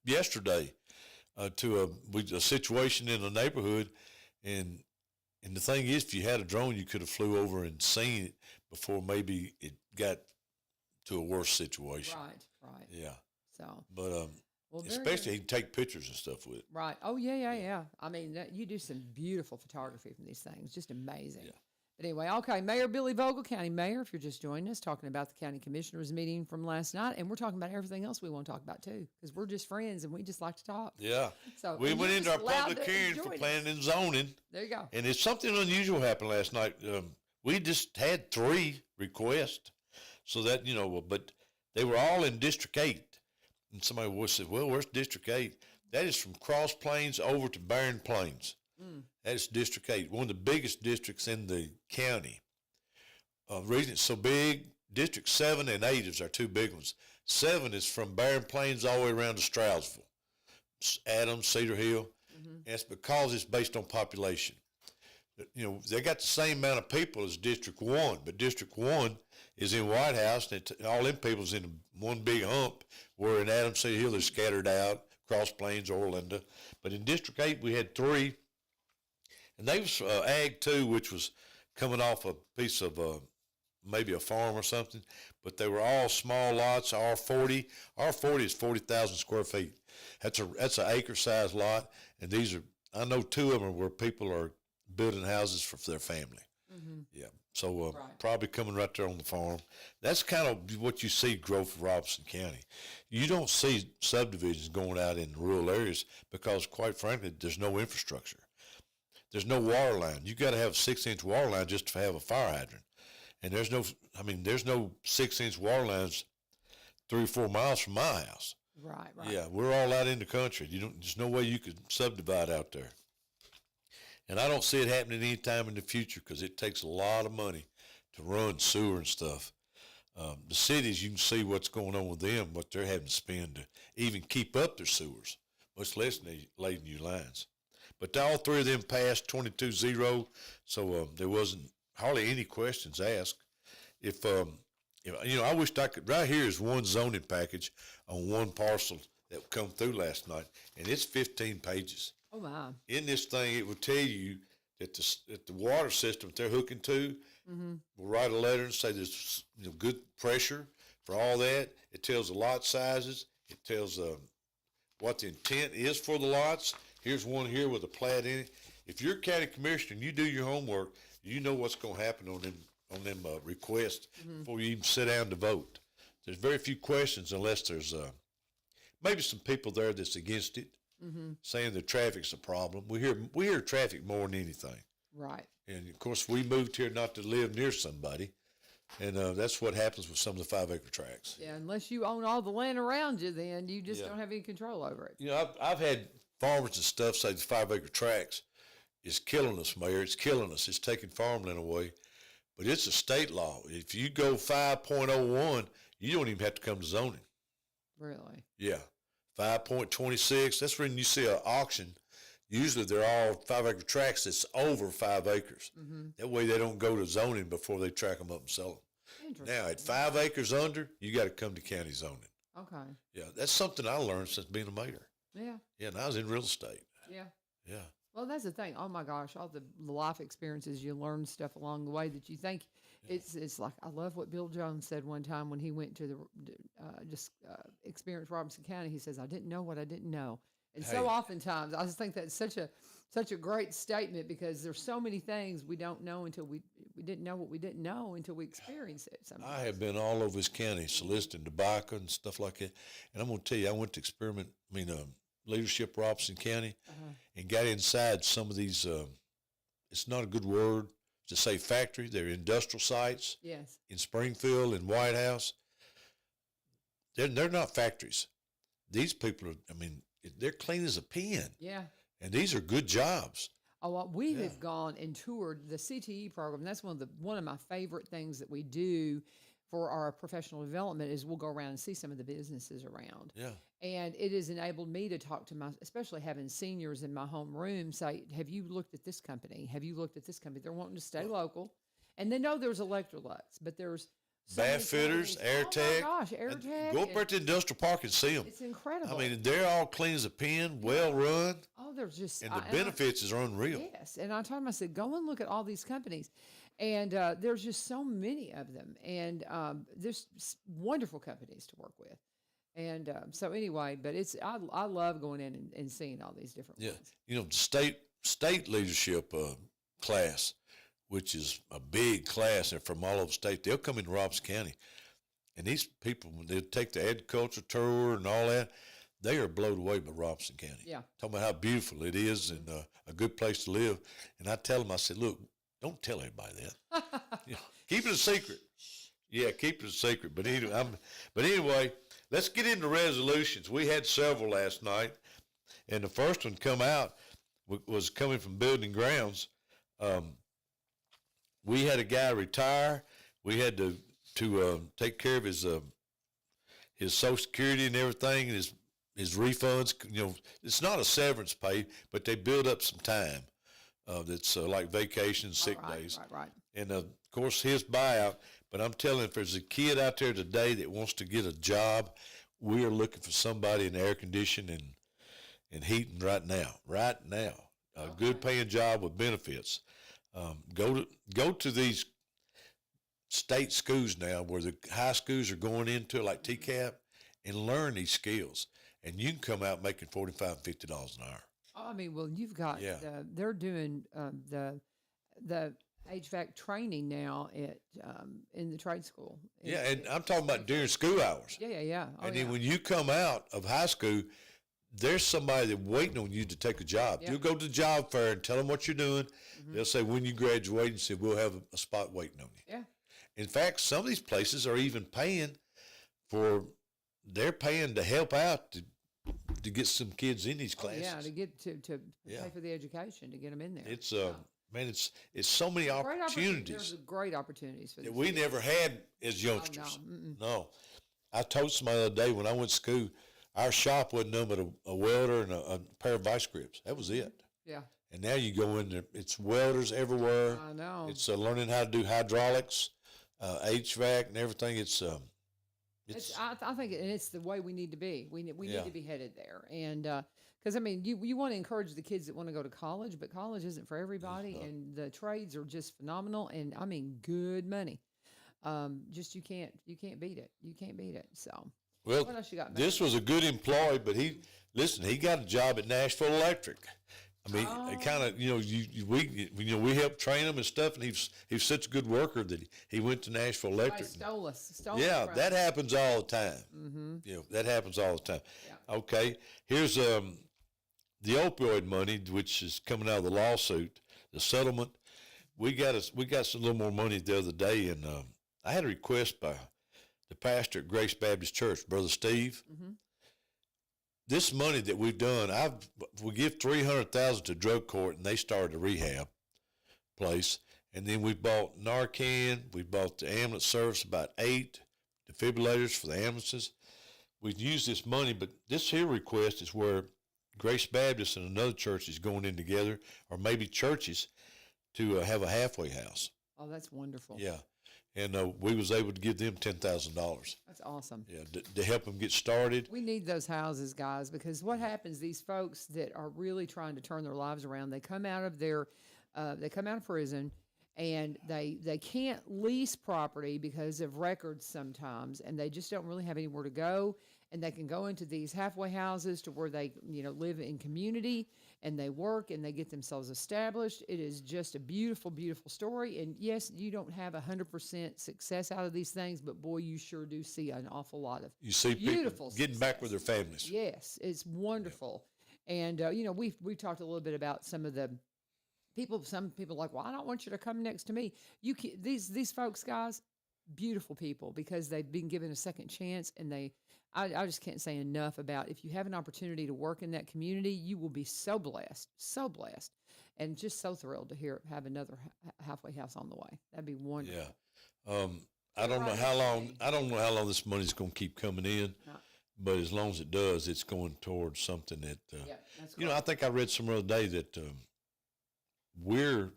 S4: yesterday to a situation in a neighborhood, and the thing is, if you had a drone, you could have flew over and seen it before maybe it got to a worse situation.
S3: Right.
S4: Yeah.
S3: So,
S4: but
S3: well,
S4: especially he can take pictures and stuff with it.
S3: right. Oh yeah. I mean, you do some beautiful photography from these things, just amazing.
S4: Yeah.
S3: But anyway, okay, Mayor Billy Vogle, County Mayor, if you're just joining us, talking about the County Commissioners meeting from last night, and we're talking about everything else we want to talk about too, because we're just friends and we just like to talk.
S4: Yeah.
S3: So
S4: We
S3: and
S4: went
S3: you're
S4: into our
S3: just allowed
S4: public
S3: to
S4: hearing for
S3: join us.
S4: planning and zoning,
S3: There you go.
S4: and it's something unusual happened last night. We just had 3 requests, so that, but they were all in District 8. And somebody would say, well, where's District 8? That is from Cross Plains over to Barren Plains. That is District 8, one of the biggest districts in the county. The reason it's so big, District 7 and 8 is our 2 big ones. 7 is from Barren Plains all the way around to Stroudsville, Adams, Cedar Hill. And it's because it's based on population. They got the same amount of people as District 1, but District 1 is in White House, and all them people's in one big hump, where in Adams, Cedar Hill, they're scattered out, Cross Plains, Orlando. But in District 8, we had 3, and they was Ag 2, which was coming off a piece of maybe a farm or something, but they were all small lots, R40. R40 is 40,000 square feet. That's an acre-sized lot, and I know 2 of them are where people are building houses for their family. Yeah, so probably coming right there on the farm. That's kind of what you see growth of Robeson County. You don't see subdivisions going out in rural areas because, quite frankly, there's no infrastructure. There's no water line. You got to have a 6-inch water line just to have a fire hydrant. And there's no 6-inch water lines 3 or 4 miles from my house.
S3: Right.
S4: Yeah, we're all out in the country. There's no way you could subdivide out there. And I don't see it happening anytime in the future because it takes a lot of money to run sewer and stuff. The cities, you can see what's going on with them, what they're having to spend to even keep up their sewers, much less lay new lines. But all 3 of them passed 22-0, so there wasn't hardly any questions asked. If I wished I could. Right here is one zoning package on one parcel that come through last night, and it's 15 pages.
S3: Oh my.
S4: In this thing, it will tell you that the water system that they're hooking to will write a letter and say there's good pressure for all that. It tells the lot sizes. It tells what the intent is for the lots. Here's one here with a plat in it. If you're a county commissioner and you do your homework, you know what's going to happen on them requests before you even sit down to vote. There's very few questions unless there's maybe some people there that's against it, saying the traffic's a problem. We hear traffic more than anything.
S3: Right.
S4: And of course, we moved here not to live near somebody, and that's what happens with some of the 5-acre tracts.
S3: Yeah, unless you own all the land around you, then you just don't have any control over it.
S4: I've had farmers and stuff say the 5-acre tracts is killing us, Mayor. It's killing us. It's taking farmland away. But it's a state law. If you go 5.01, you don't even have to come to zoning.
S3: Really?
S4: Yeah. 5.26, that's when you see an auction. Usually they're all 5-acre tracts that's over 5 acres. That way they don't go to zoning before they track them up and sell them.
S3: Interesting.
S4: Now, at 5 acres under, you got to come to county zoning.
S3: Okay.
S4: Yeah, that's something I learned since being a mayor.
S3: Yeah.
S4: Yeah, and I was in real estate.
S3: Yeah.
S4: Yeah.
S3: Well, that's the thing. Oh my gosh, all the life experiences you learn stuff along the way that you think it's like I love what Bill Jones said one time when he went to the experience Robinson County. He says, "I didn't know what I didn't know," and so
S4: Hey.
S3: oftentimes I just think that's such a great statement because there's so many things we don't know until we didn't know what we didn't know until we experience it. Sometimes.
S4: I have been all over this county soliciting tobacco and stuff like that. And I'm going to tell you, I went to leadership Robinson County and got inside some of these, it's not a good word to say factory. They're industrial sites
S3: Yes.
S4: in Springfield and White House. They're not factories. These people are, they're clean as a pin.
S3: Yeah.
S4: And these are good jobs.
S3: Oh, well, we have gone and toured the CTE program. That's one of my favorite things that we do for our professional development is we'll go around and see some of the businesses around.
S4: Yeah.
S3: And it has enabled me to talk to especially having seniors in my home room say, have you looked at this company? Have you looked at this company? They're wanting to stay local. And they know there's Electrolux, but there's so many
S4: Bath fitters,
S3: companies.
S4: Air
S3: Oh
S4: Tech.
S3: my gosh, Air Tech.
S4: Go up there to the industrial park and see them.
S3: It's incredible.
S4: They're all clean as a pin, well run,
S3: Oh, there's just
S4: and the benefits is unreal.
S3: Yes, and I told him, I said, go and look at all these companies, and there's just so many of them, and there's wonderful companies to work with, and so anyway, but I love going in and seeing all these different
S4: Yeah,
S3: ones.
S4: the state leadership class, which is a big class, and from all over the state, they'll come into Robinson County, and these people, when they take the agriculture tour and all that, they are blown away by Robinson County.
S3: Yeah.
S4: Talking about how beautiful it is and a good place to live. And I tell them, I said, look, don't tell everybody that. Keep it a secret. Yeah, keep it a secret. But anyway, let's get into resolutions. We had several last night, and the first one come out was coming from Building Grounds. We had a guy retire. We had to take care of his Social Security and everything, and his refunds. It's not a severance pay, but they build up some time. That's like vacation, sick days.
S3: Right.
S4: And of course, his buyout. But I'm telling you, if there's a kid out there today that wants to get a job, we are looking for somebody in air conditioning and heating right now. A good paying job with benefits. Go to these state schools now where the high schools are going into, like TCAP, and learn these skills. And you can come out making $45, $50 an hour.
S3: Well, you've got they're doing the HVAC training now at in the trade school.
S4: And I'm talking about during school hours.
S3: Yeah.
S4: And then when you come out of high school, there's somebody that's waiting on you to take a job.
S3: Yeah.
S4: You'll go to the job fair and tell them what you're doing. They'll say, when you graduate, and say, we'll have a spot waiting on you.
S3: Yeah.
S4: In fact, some of these places are even they're paying to help out to get some kids in these classes.
S3: To get to pay for the education to get them in there.
S4: It's it's so many opportunities
S3: There's great opportunities for
S4: that
S3: this.
S4: we never had as youngsters. No. I told somebody the other day when I went to school, our shop wasn't nothing but a welder and a pair of vice grips. That was it.
S3: Yeah.
S4: And now you go in there, it's welders everywhere.
S3: I know.
S4: It's learning how to do hydraulics, HVAC, and everything.
S3: I think it's the way we need to be. We need
S4: Yeah.
S3: to be headed there, and because you want to encourage the kids that want to go to college, but college isn't for everybody, and the trades are just phenomenal, and good money. Just you can't beat it. You can't beat it. So
S4: Well,
S3: what else you got?
S4: this was a good employee, but he got a job at Nashville Electric. It kind of, we helped train him and stuff, and he was such a good worker that he went to Nashville Electric.
S3: Stole us.
S4: Yeah, that happens all the time. Mm-hmm. That happens all the time.
S3: Yeah.
S4: Okay, here's the opioid money, which is coming out of the lawsuit, the settlement. We got some little more money the other day, and I had a request by the pastor at Grace Baptist Church, Brother Steve.
S3: Mm-hmm.
S4: This money that we've done, we give $300,000 to drug court, and they started a rehab place. And then we bought Narcan. We bought the ambulance service, about 8 defibrillators for the ambulances. We've used this money, but this here request is where Grace Baptist and another church is going in together, or maybe churches, to have a halfway house.
S3: Oh, that's wonderful.
S4: Yeah. and we was able to give them $10,000.
S3: That's awesome.
S4: Yeah, to help them get started.
S3: We need those houses, guys, because what happens? These folks that are really trying to turn their lives around, they come out of prison, and they can't lease property because of records sometimes, and they just don't really have anywhere to go. And they can go into these halfway houses to where they, live in community, and they work and they get themselves established. It is just a beautiful, beautiful story. And yes, you don't have 100% success out of these things, but boy, you sure do see an awful lot of
S4: You see
S3: beautiful
S4: people getting back with their families.
S3: Yes, it's wonderful. And we've talked a little bit about some of the people. Some people are like, well, I don't want you to come next to me. These folks, guys, beautiful people, because they've been given a second chance, and I just can't say enough about, if you have an opportunity to work in that community, you will be so blessed, and just so thrilled to have another halfway house on the way. That'd be wonderful.
S4: Yeah. I don't know how long. I don't know how long this money's going to keep coming in, but as long as it does, it's going towards something that.
S3: That's
S4: I think I read some other day that we're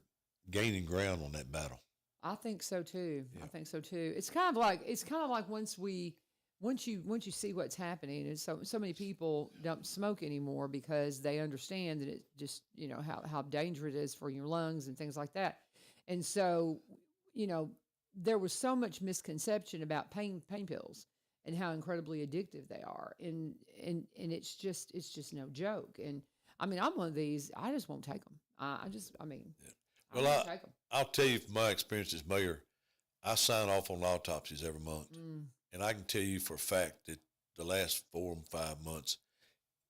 S4: gaining ground on that battle.
S3: I think so too.
S4: Yeah.
S3: I think so too. It's kind of like once you see what's happening, and so many people don't smoke anymore because they understand that it just, how dangerous it is for your lungs and things like that. And so, there was so much misconception about pain pills and how incredibly addictive they are. And it's just no joke. And I mean, I'm one of these, I just won't take them.
S4: Well, I'll tell you from my experience as mayor, I sign off on autopsies every month. And I can tell you for a fact that the last 4 and 5 months,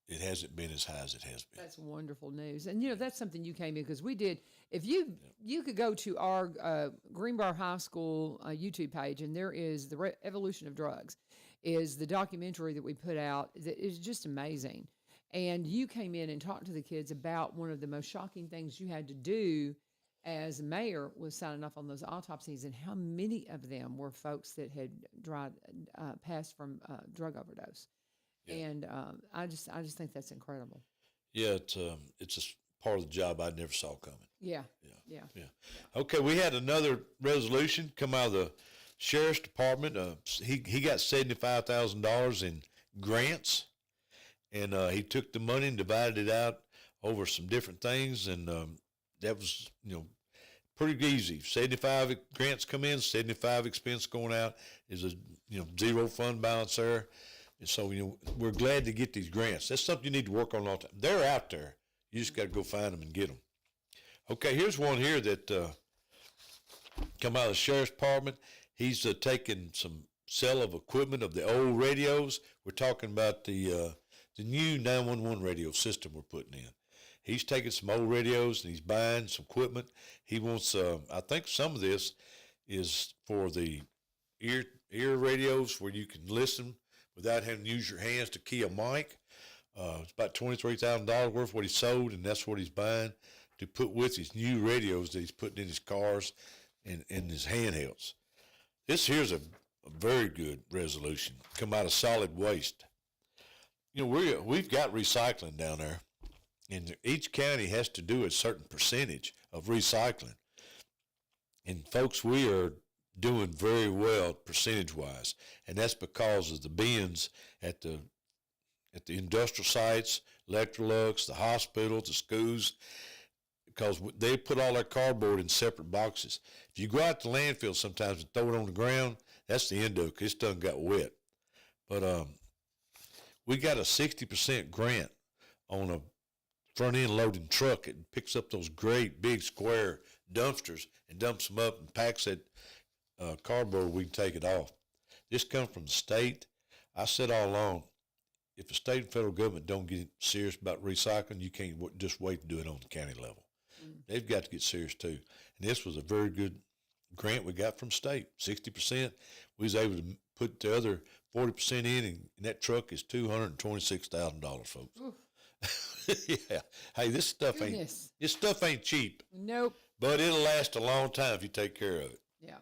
S4: it hasn't been as high as it has been.
S3: That's wonderful news. And, that's something you came in, because we did. If you could go to our Greenbrier High School YouTube page, and there is the Evolution of Drugs, is the documentary that we put out that is just amazing. And you came in and talked to the kids about one of the most shocking things you had to do as mayor was signing off on those autopsies, and how many of them were folks that had passed from drug overdose. Yeah. And I just think that's incredible.
S4: Yeah, it's a part of the job I never saw coming.
S3: Yeah.
S4: Okay, we had another resolution come out of the sheriff's department. He got $75,000 in grants, and he took the money and divided it out over some different things, and that was pretty easy. 75 grants come in, 75 expense going out. Is a zero fund balance there. And so we're glad to get these grants. That's something you need to work on all the time. They're out there. You just got to go find them and get them. Okay, here's one here that come out of the sheriff's department. He's taking some sale of equipment of the old radios. We're talking about the new 911 radio system we're putting in. He's taking some old radios and he's buying some equipment. He wants, I think some of this is for the ear radios where you can listen without having to use your hands to key a mic. It's about $23,000 worth what he sold, and that's what he's buying to put with his new radios that he's putting in his cars and his handhelds. This here's a very good resolution. Come out of solid waste. We've got recycling down there. And each county has to do a certain percentage of recycling. And folks, we are doing very well percentage-wise, and that's because of the bins at the industrial sites, Electrolux, the hospitals, the schools, because they put all their cardboard in separate boxes. If you go out to landfill sometimes and throw it on the ground, that's the end of it, because it's done got wet. But we got a 60% grant on a front-end loading truck. It picks up those great big square dumpsters and dumps them up and packs that cardboard. We can take it off. This comes from the state. I said all along, if the state and federal government don't get serious about recycling, you can't just wait to do it on the county level. They've got to get serious too. And this was a very good grant we got from state, 60%. We was able to put the other 40% in, and that truck is $226,000, folks. Yeah. Hey, this stuff ain't cheap.
S3: Nope.
S4: But it'll last a long time if you take care of it.
S3: Yeah.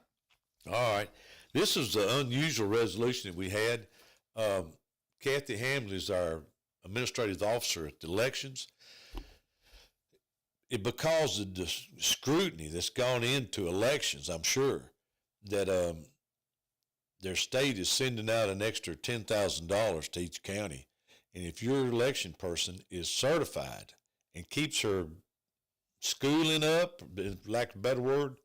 S4: All right. This is the unusual resolution that we had. Kathy Hamlin is our administrative officer at the elections. Because of the scrutiny that's gone into elections, I'm sure that their state is sending out an extra $10,000 to each county. And if your election person is certified and keeps her schooling up, lack of a better word,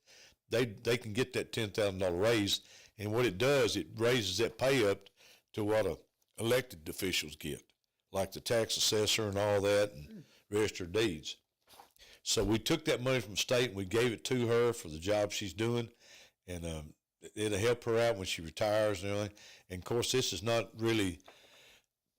S4: they can get that $10,000 raise. And what it does, it raises that pay up to what elected officials get, like the tax assessor and all that, and register of deeds. So we took that money from the state and we gave it to her for the job she's doing, and it'll help her out when she retires and everything. And of course, this is not really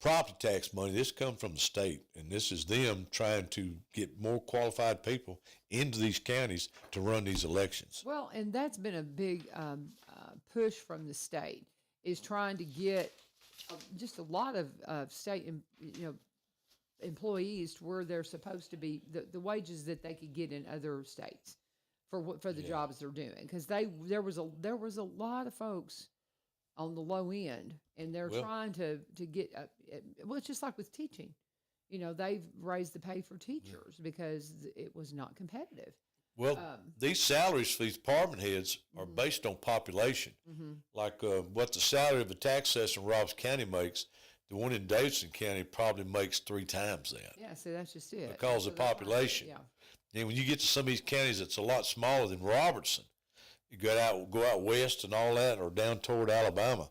S4: property tax money. This comes from the state, and this is them trying to get more qualified people into these counties to run these elections.
S3: Well, and that's been a big push from the state, is trying to get just a lot of state, employees to where they're supposed to be, the wages that they could get in other states for the jobs they're doing, because there was a lot of folks on the low end, and they're trying to get well, it's just like with teaching, they've raised the pay for teachers because it was not competitive.
S4: Well, these salaries for these department heads are based on population. Like what the salary of a tax assessor in Robbins County makes, the one in Davidson County probably makes 3 times that.
S3: Yeah, so that's just it.
S4: Because of population. And when you get to some of these counties that's a lot smaller than Robertson, you go out west and all that, or down toward Alabama,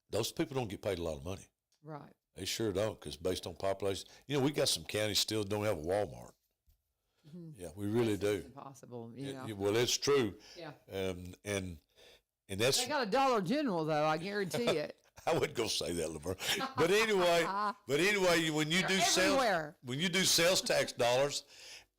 S4: those people don't get paid a lot of money.
S3: Right.
S4: They sure don't, because based on population. We got some counties still don't have a Walmart. Yeah, we really do.
S3: Impossible,
S4: Well, it's true.
S3: Yeah.
S4: And that's.
S3: They got a Dollar General, though, I guarantee it.
S4: I wouldn't go say that, LaVern. But anyway, when you do sales tax dollars,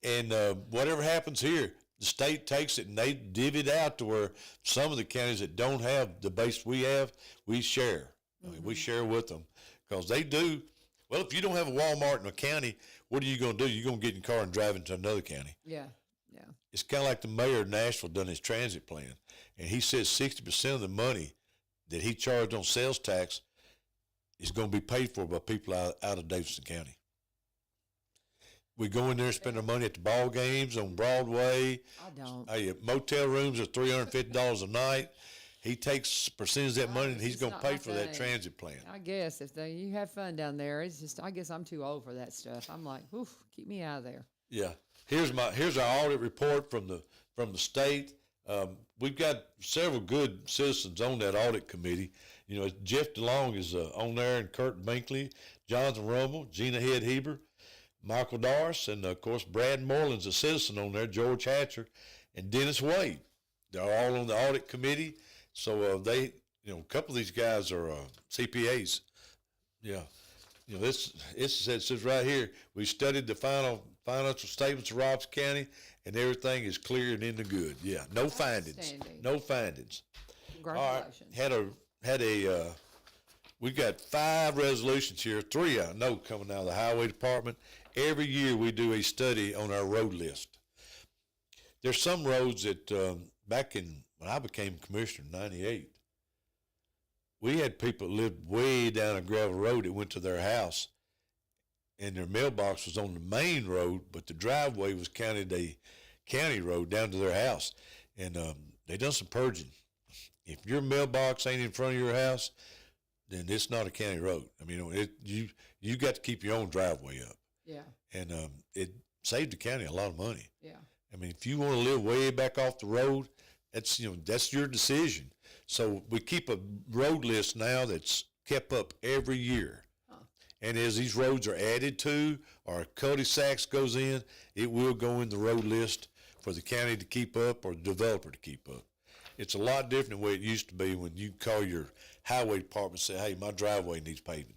S4: and whatever happens here, the state takes it and they divvy it out to where some of the counties that don't have the base we have, we share. I mean, we share with them, because they do. Well, if you don't have a Walmart in a county, what are you going to do? You're going to get in your car and drive into another county.
S3: Yeah.
S4: It's kind of like the mayor of Nashville done his transit plan, and he says 60% of the money that he charged on sales tax is going to be paid for by people out of Davidson County. We go in there and spend our money at the ball games on Broadway.
S3: I don't.
S4: Motel rooms are $350 a night. He takes a percentage of that money, and he's going to pay for that transit plan.
S3: I guess if you have fun down there, it's just, I guess I'm too old for that stuff. I'm like, oof, keep me out of there.
S4: Yeah. Here's our audit report from the state. We've got several good citizens on that audit committee. Jeff DeLong is on there, and Kurt Binkley, Jonathan Rummel, Gina Head Heber, Michael Doris, and of course Brad Moreland's a citizen on there, George Hatcher, and Dennis Wade. They're all on the audit committee. So a couple of these guys are CPAs. Yeah. It says right here, we studied the financial statements of Robbins County, and everything is clear and in the good. Yeah, no findings. No findings.
S3: Congratulations.
S4: All right, we've got 5 resolutions here, 3 I know coming out of the Highway Department. Every year we do a study on our road list. There's some roads that back when I became commissioner in 98, we had people that lived way down a gravel road that went to their house, and their mailbox was on the main road, but the driveway was counted a county road down to their house. And they done some purging. If your mailbox ain't in front of your house, then it's not a county road. I mean, you got to keep your own driveway up.
S3: Yeah.
S4: And it saved the county a lot of money.
S3: Yeah.
S4: I mean, if you want to live way back off the road, that's your decision. So we keep a road list now that's kept up every year. And as these roads are added to, or cul-de-sacs goes in, it will go in the road list for the county to keep up or the developer to keep up. It's a lot different the way it used to be when you call your highway department and say, hey, my driveway needs paving.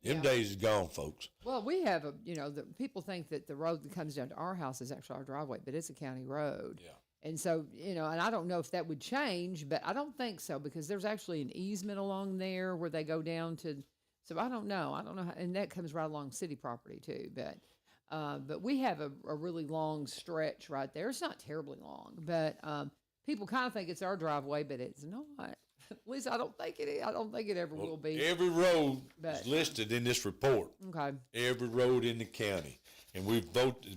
S4: Them days is gone, folks.
S3: Well, we have the people think that the road that comes down to our house is actually our driveway, but it's a county road. Yeah. And so, and I don't know if that would change, but I don't think so, because there's actually an easement along there where they go down to, so I don't know how, and that comes right along city property too, but we have a really long stretch right there. It's not terribly long, but people kind of think it's our driveway, but it's not. At least I don't think it is. I don't think it ever will be.
S4: Every road is listed in this report.
S3: Okay.
S4: Every road in the county. and we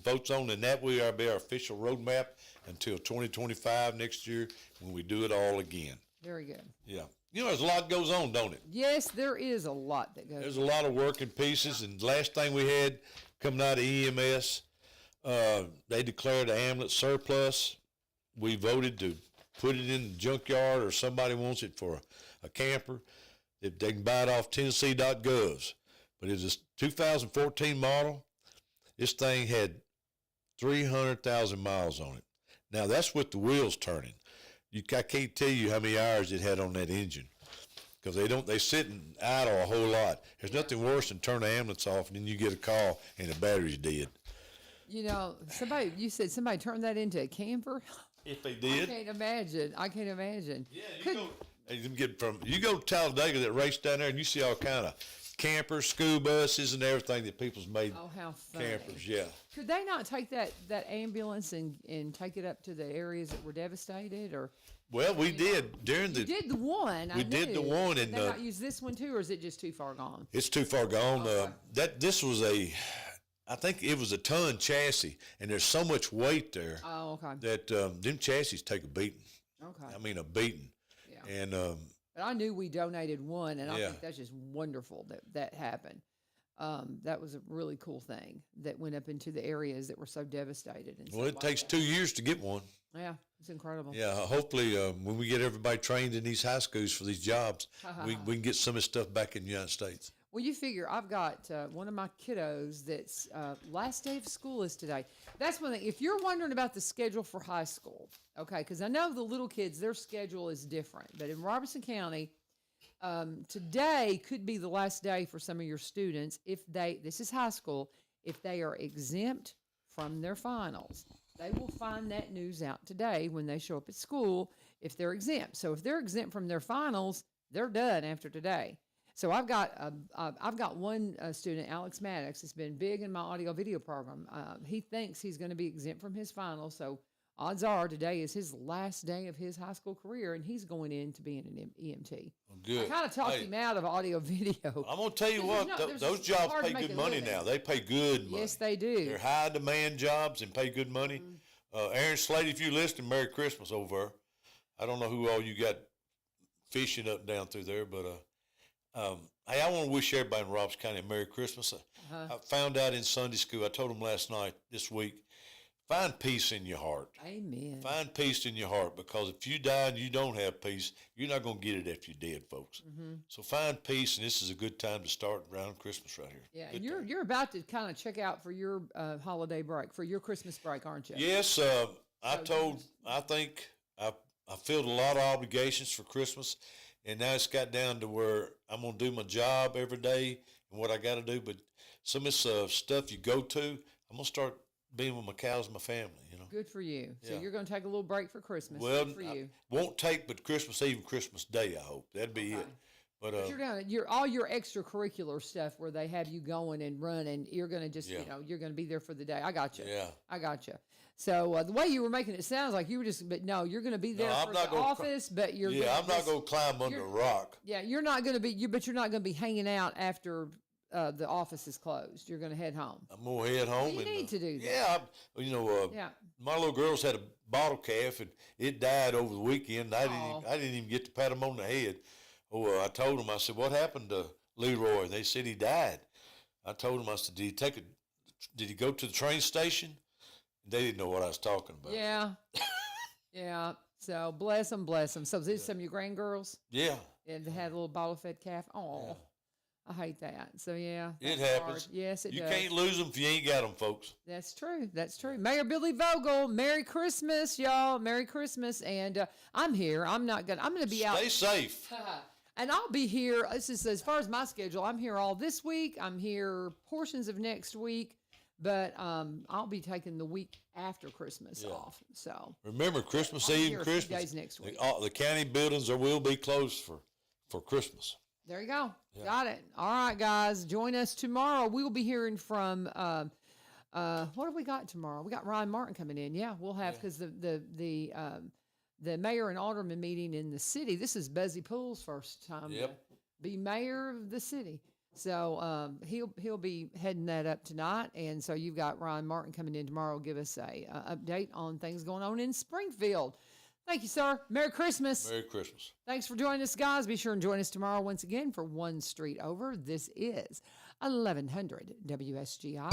S4: votes on, and that will be our official roadmap until 2025 next year when we do it all again.
S3: Very good.
S4: Yeah. There's a lot goes on, don't it?
S3: Yes, there is a lot that goes.
S4: There's a lot of working pieces, and the last thing we had coming out of EMS, they declared an ambulance surplus. We voted to put it in the junkyard, or somebody wants it for a camper. They can buy it off Tennessee.gov. But it's a 2014 model. This thing had 300,000 miles on it. Now, that's with the wheels turning. I can't tell you how many hours it had on that engine, because they sit and idle a whole lot. There's nothing worse than turn the ambulance off and then you get a call and the battery's dead.
S3: You said somebody turned that into a camper.
S4: If they did,
S3: I can't imagine.
S4: Yeah, you go to Talladega, that race down there, and you see all kind of campers, school buses, and everything that people's made.
S3: Oh, how funny.
S4: Campers, yeah.
S3: Could they not take that ambulance and take it up to the areas that were devastated, or?
S4: Well, we did during the.
S3: You did the one.
S4: We did the one, and
S3: did they not use this one too, or is it just too far gone?
S4: It's too far gone.
S3: Okay.
S4: This was I think it was a ton chassis, and there's so much weight there.
S3: Oh, okay.
S4: That them chassis take a beating.
S3: Okay.
S4: I mean, a beating.
S3: Yeah.
S4: And
S3: but I knew we donated one, and I
S4: Yeah.
S3: think that's just wonderful that happened. That was a really cool thing that went up into the areas that were so devastated. And
S4: well, it takes 2 years to get one.
S3: Yeah, it's incredible.
S4: Yeah, hopefully when we get everybody trained in these high schools for these jobs, we can get some of this stuff back in the United States.
S3: Well, you figure I've got one of my kiddos that's last day of school is today. That's one thing. If you're wondering about the schedule for high school, okay, because I know the little kids, their schedule is different. But in Robertson County, today could be the last day for some of your students this is high school, if they are exempt from their finals. They will find that news out today when they show up at school if they're exempt. So if they're exempt from their finals, they're done after today. So I've got one student, Alex Maddox, that's been big in my audio video program. He thinks he's going to be exempt from his finals. So odds are today is his last day of his high school career, and he's going into being an EMT.
S4: Well, good.
S3: I kind of talked him out of audio video.
S4: I'm going to tell you what, those jobs pay good money now. They pay good money.
S3: Yes, they do.
S4: They're high demand jobs and pay good money. Aaron Slade, if you listen, Merry Christmas over there. I don't know who all you got fishing up down through there, but hey, I want to wish everybody in Robertson County a Merry Christmas. I found out in Sunday school, I told them this week, find peace in your heart.
S3: Amen.
S4: Find peace in your heart, because if you die and you don't have peace, you're not going to get it if you're dead, folks. So find peace, and this is a good time to start around Christmas right here.
S3: Yeah,
S4: Good
S3: and you're about to kind of check out for your holiday break, for your Christmas break, aren't you?
S4: Yes, I think I filled a lot of obligations for Christmas, and now it's got down to where I'm going to do my job every day and what I got to do. But some of this stuff you go to, I'm going to start being with my cows and my family,
S3: Good for you. So
S4: Yeah.
S3: you're going to take a little break for Christmas.
S4: Well,
S3: Good for you.
S4: won't take but Christmas Eve and Christmas Day, I hope. That'd be it. But
S3: But you're gonna all your extracurricular stuff where they have you going and running. You're gonna just you're gonna be there for the day. I got you.
S4: Yeah.
S3: I got you. So the way you were making it sounds like you were just, but no, you're gonna be there for the office. But you're
S4: I'm not gonna climb under a rock.
S3: Yeah, you're not gonna be but you're not gonna be hanging out after the office is closed. You're gonna head home.
S4: I'm gonna head home.
S3: You need to do that.
S4: Yeah, my little girls had a bottle calf and it died over the weekend. I didn't even get to pat them on the head. I told them, I said, what happened to Leroy? They said he died. I told them, I said, did he go to the train station? They didn't know what I was talking about.
S3: Yeah. Yeah. So bless them. So these some of your grandgirls?
S4: Yeah.
S3: And they had a little bottle fed calf. Oh, yeah. I hate that. So yeah.
S4: It happens.
S3: Hard. Yes, it does.
S4: You can't lose them if you ain't got them, folks.
S3: That's true. That's true. Mayor Billy Vogle, Merry Christmas, y'all. Merry Christmas. And I'm here. I'm going to be out.
S4: Stay safe.
S3: And I'll be here. This is as far as my schedule. I'm here all this week. I'm here portions of next week, but I'll be taking the week after Christmas off. So
S4: remember, Christmas Eve, and Christmas
S3: days next week.
S4: The county buildings will be closed for Christmas.
S3: There you go. Yeah. Got it. All right, guys. Join us tomorrow. We will be hearing from. What have we got tomorrow? We got Ryan Martin coming in. Yeah, we'll have because the mayor and alderman meeting in the city. This is Buzzy Poole's first time to be mayor of the city. So he'll be heading that up tonight, and so you've got Ryan Martin coming in tomorrow. Give us a update on things going on in Springfield. Thank you, sir. Merry Christmas.
S4: Merry Christmas.
S3: Thanks for joining us, guys. Be sure and join us tomorrow once again for One Street Over. This is 1100 WSGI.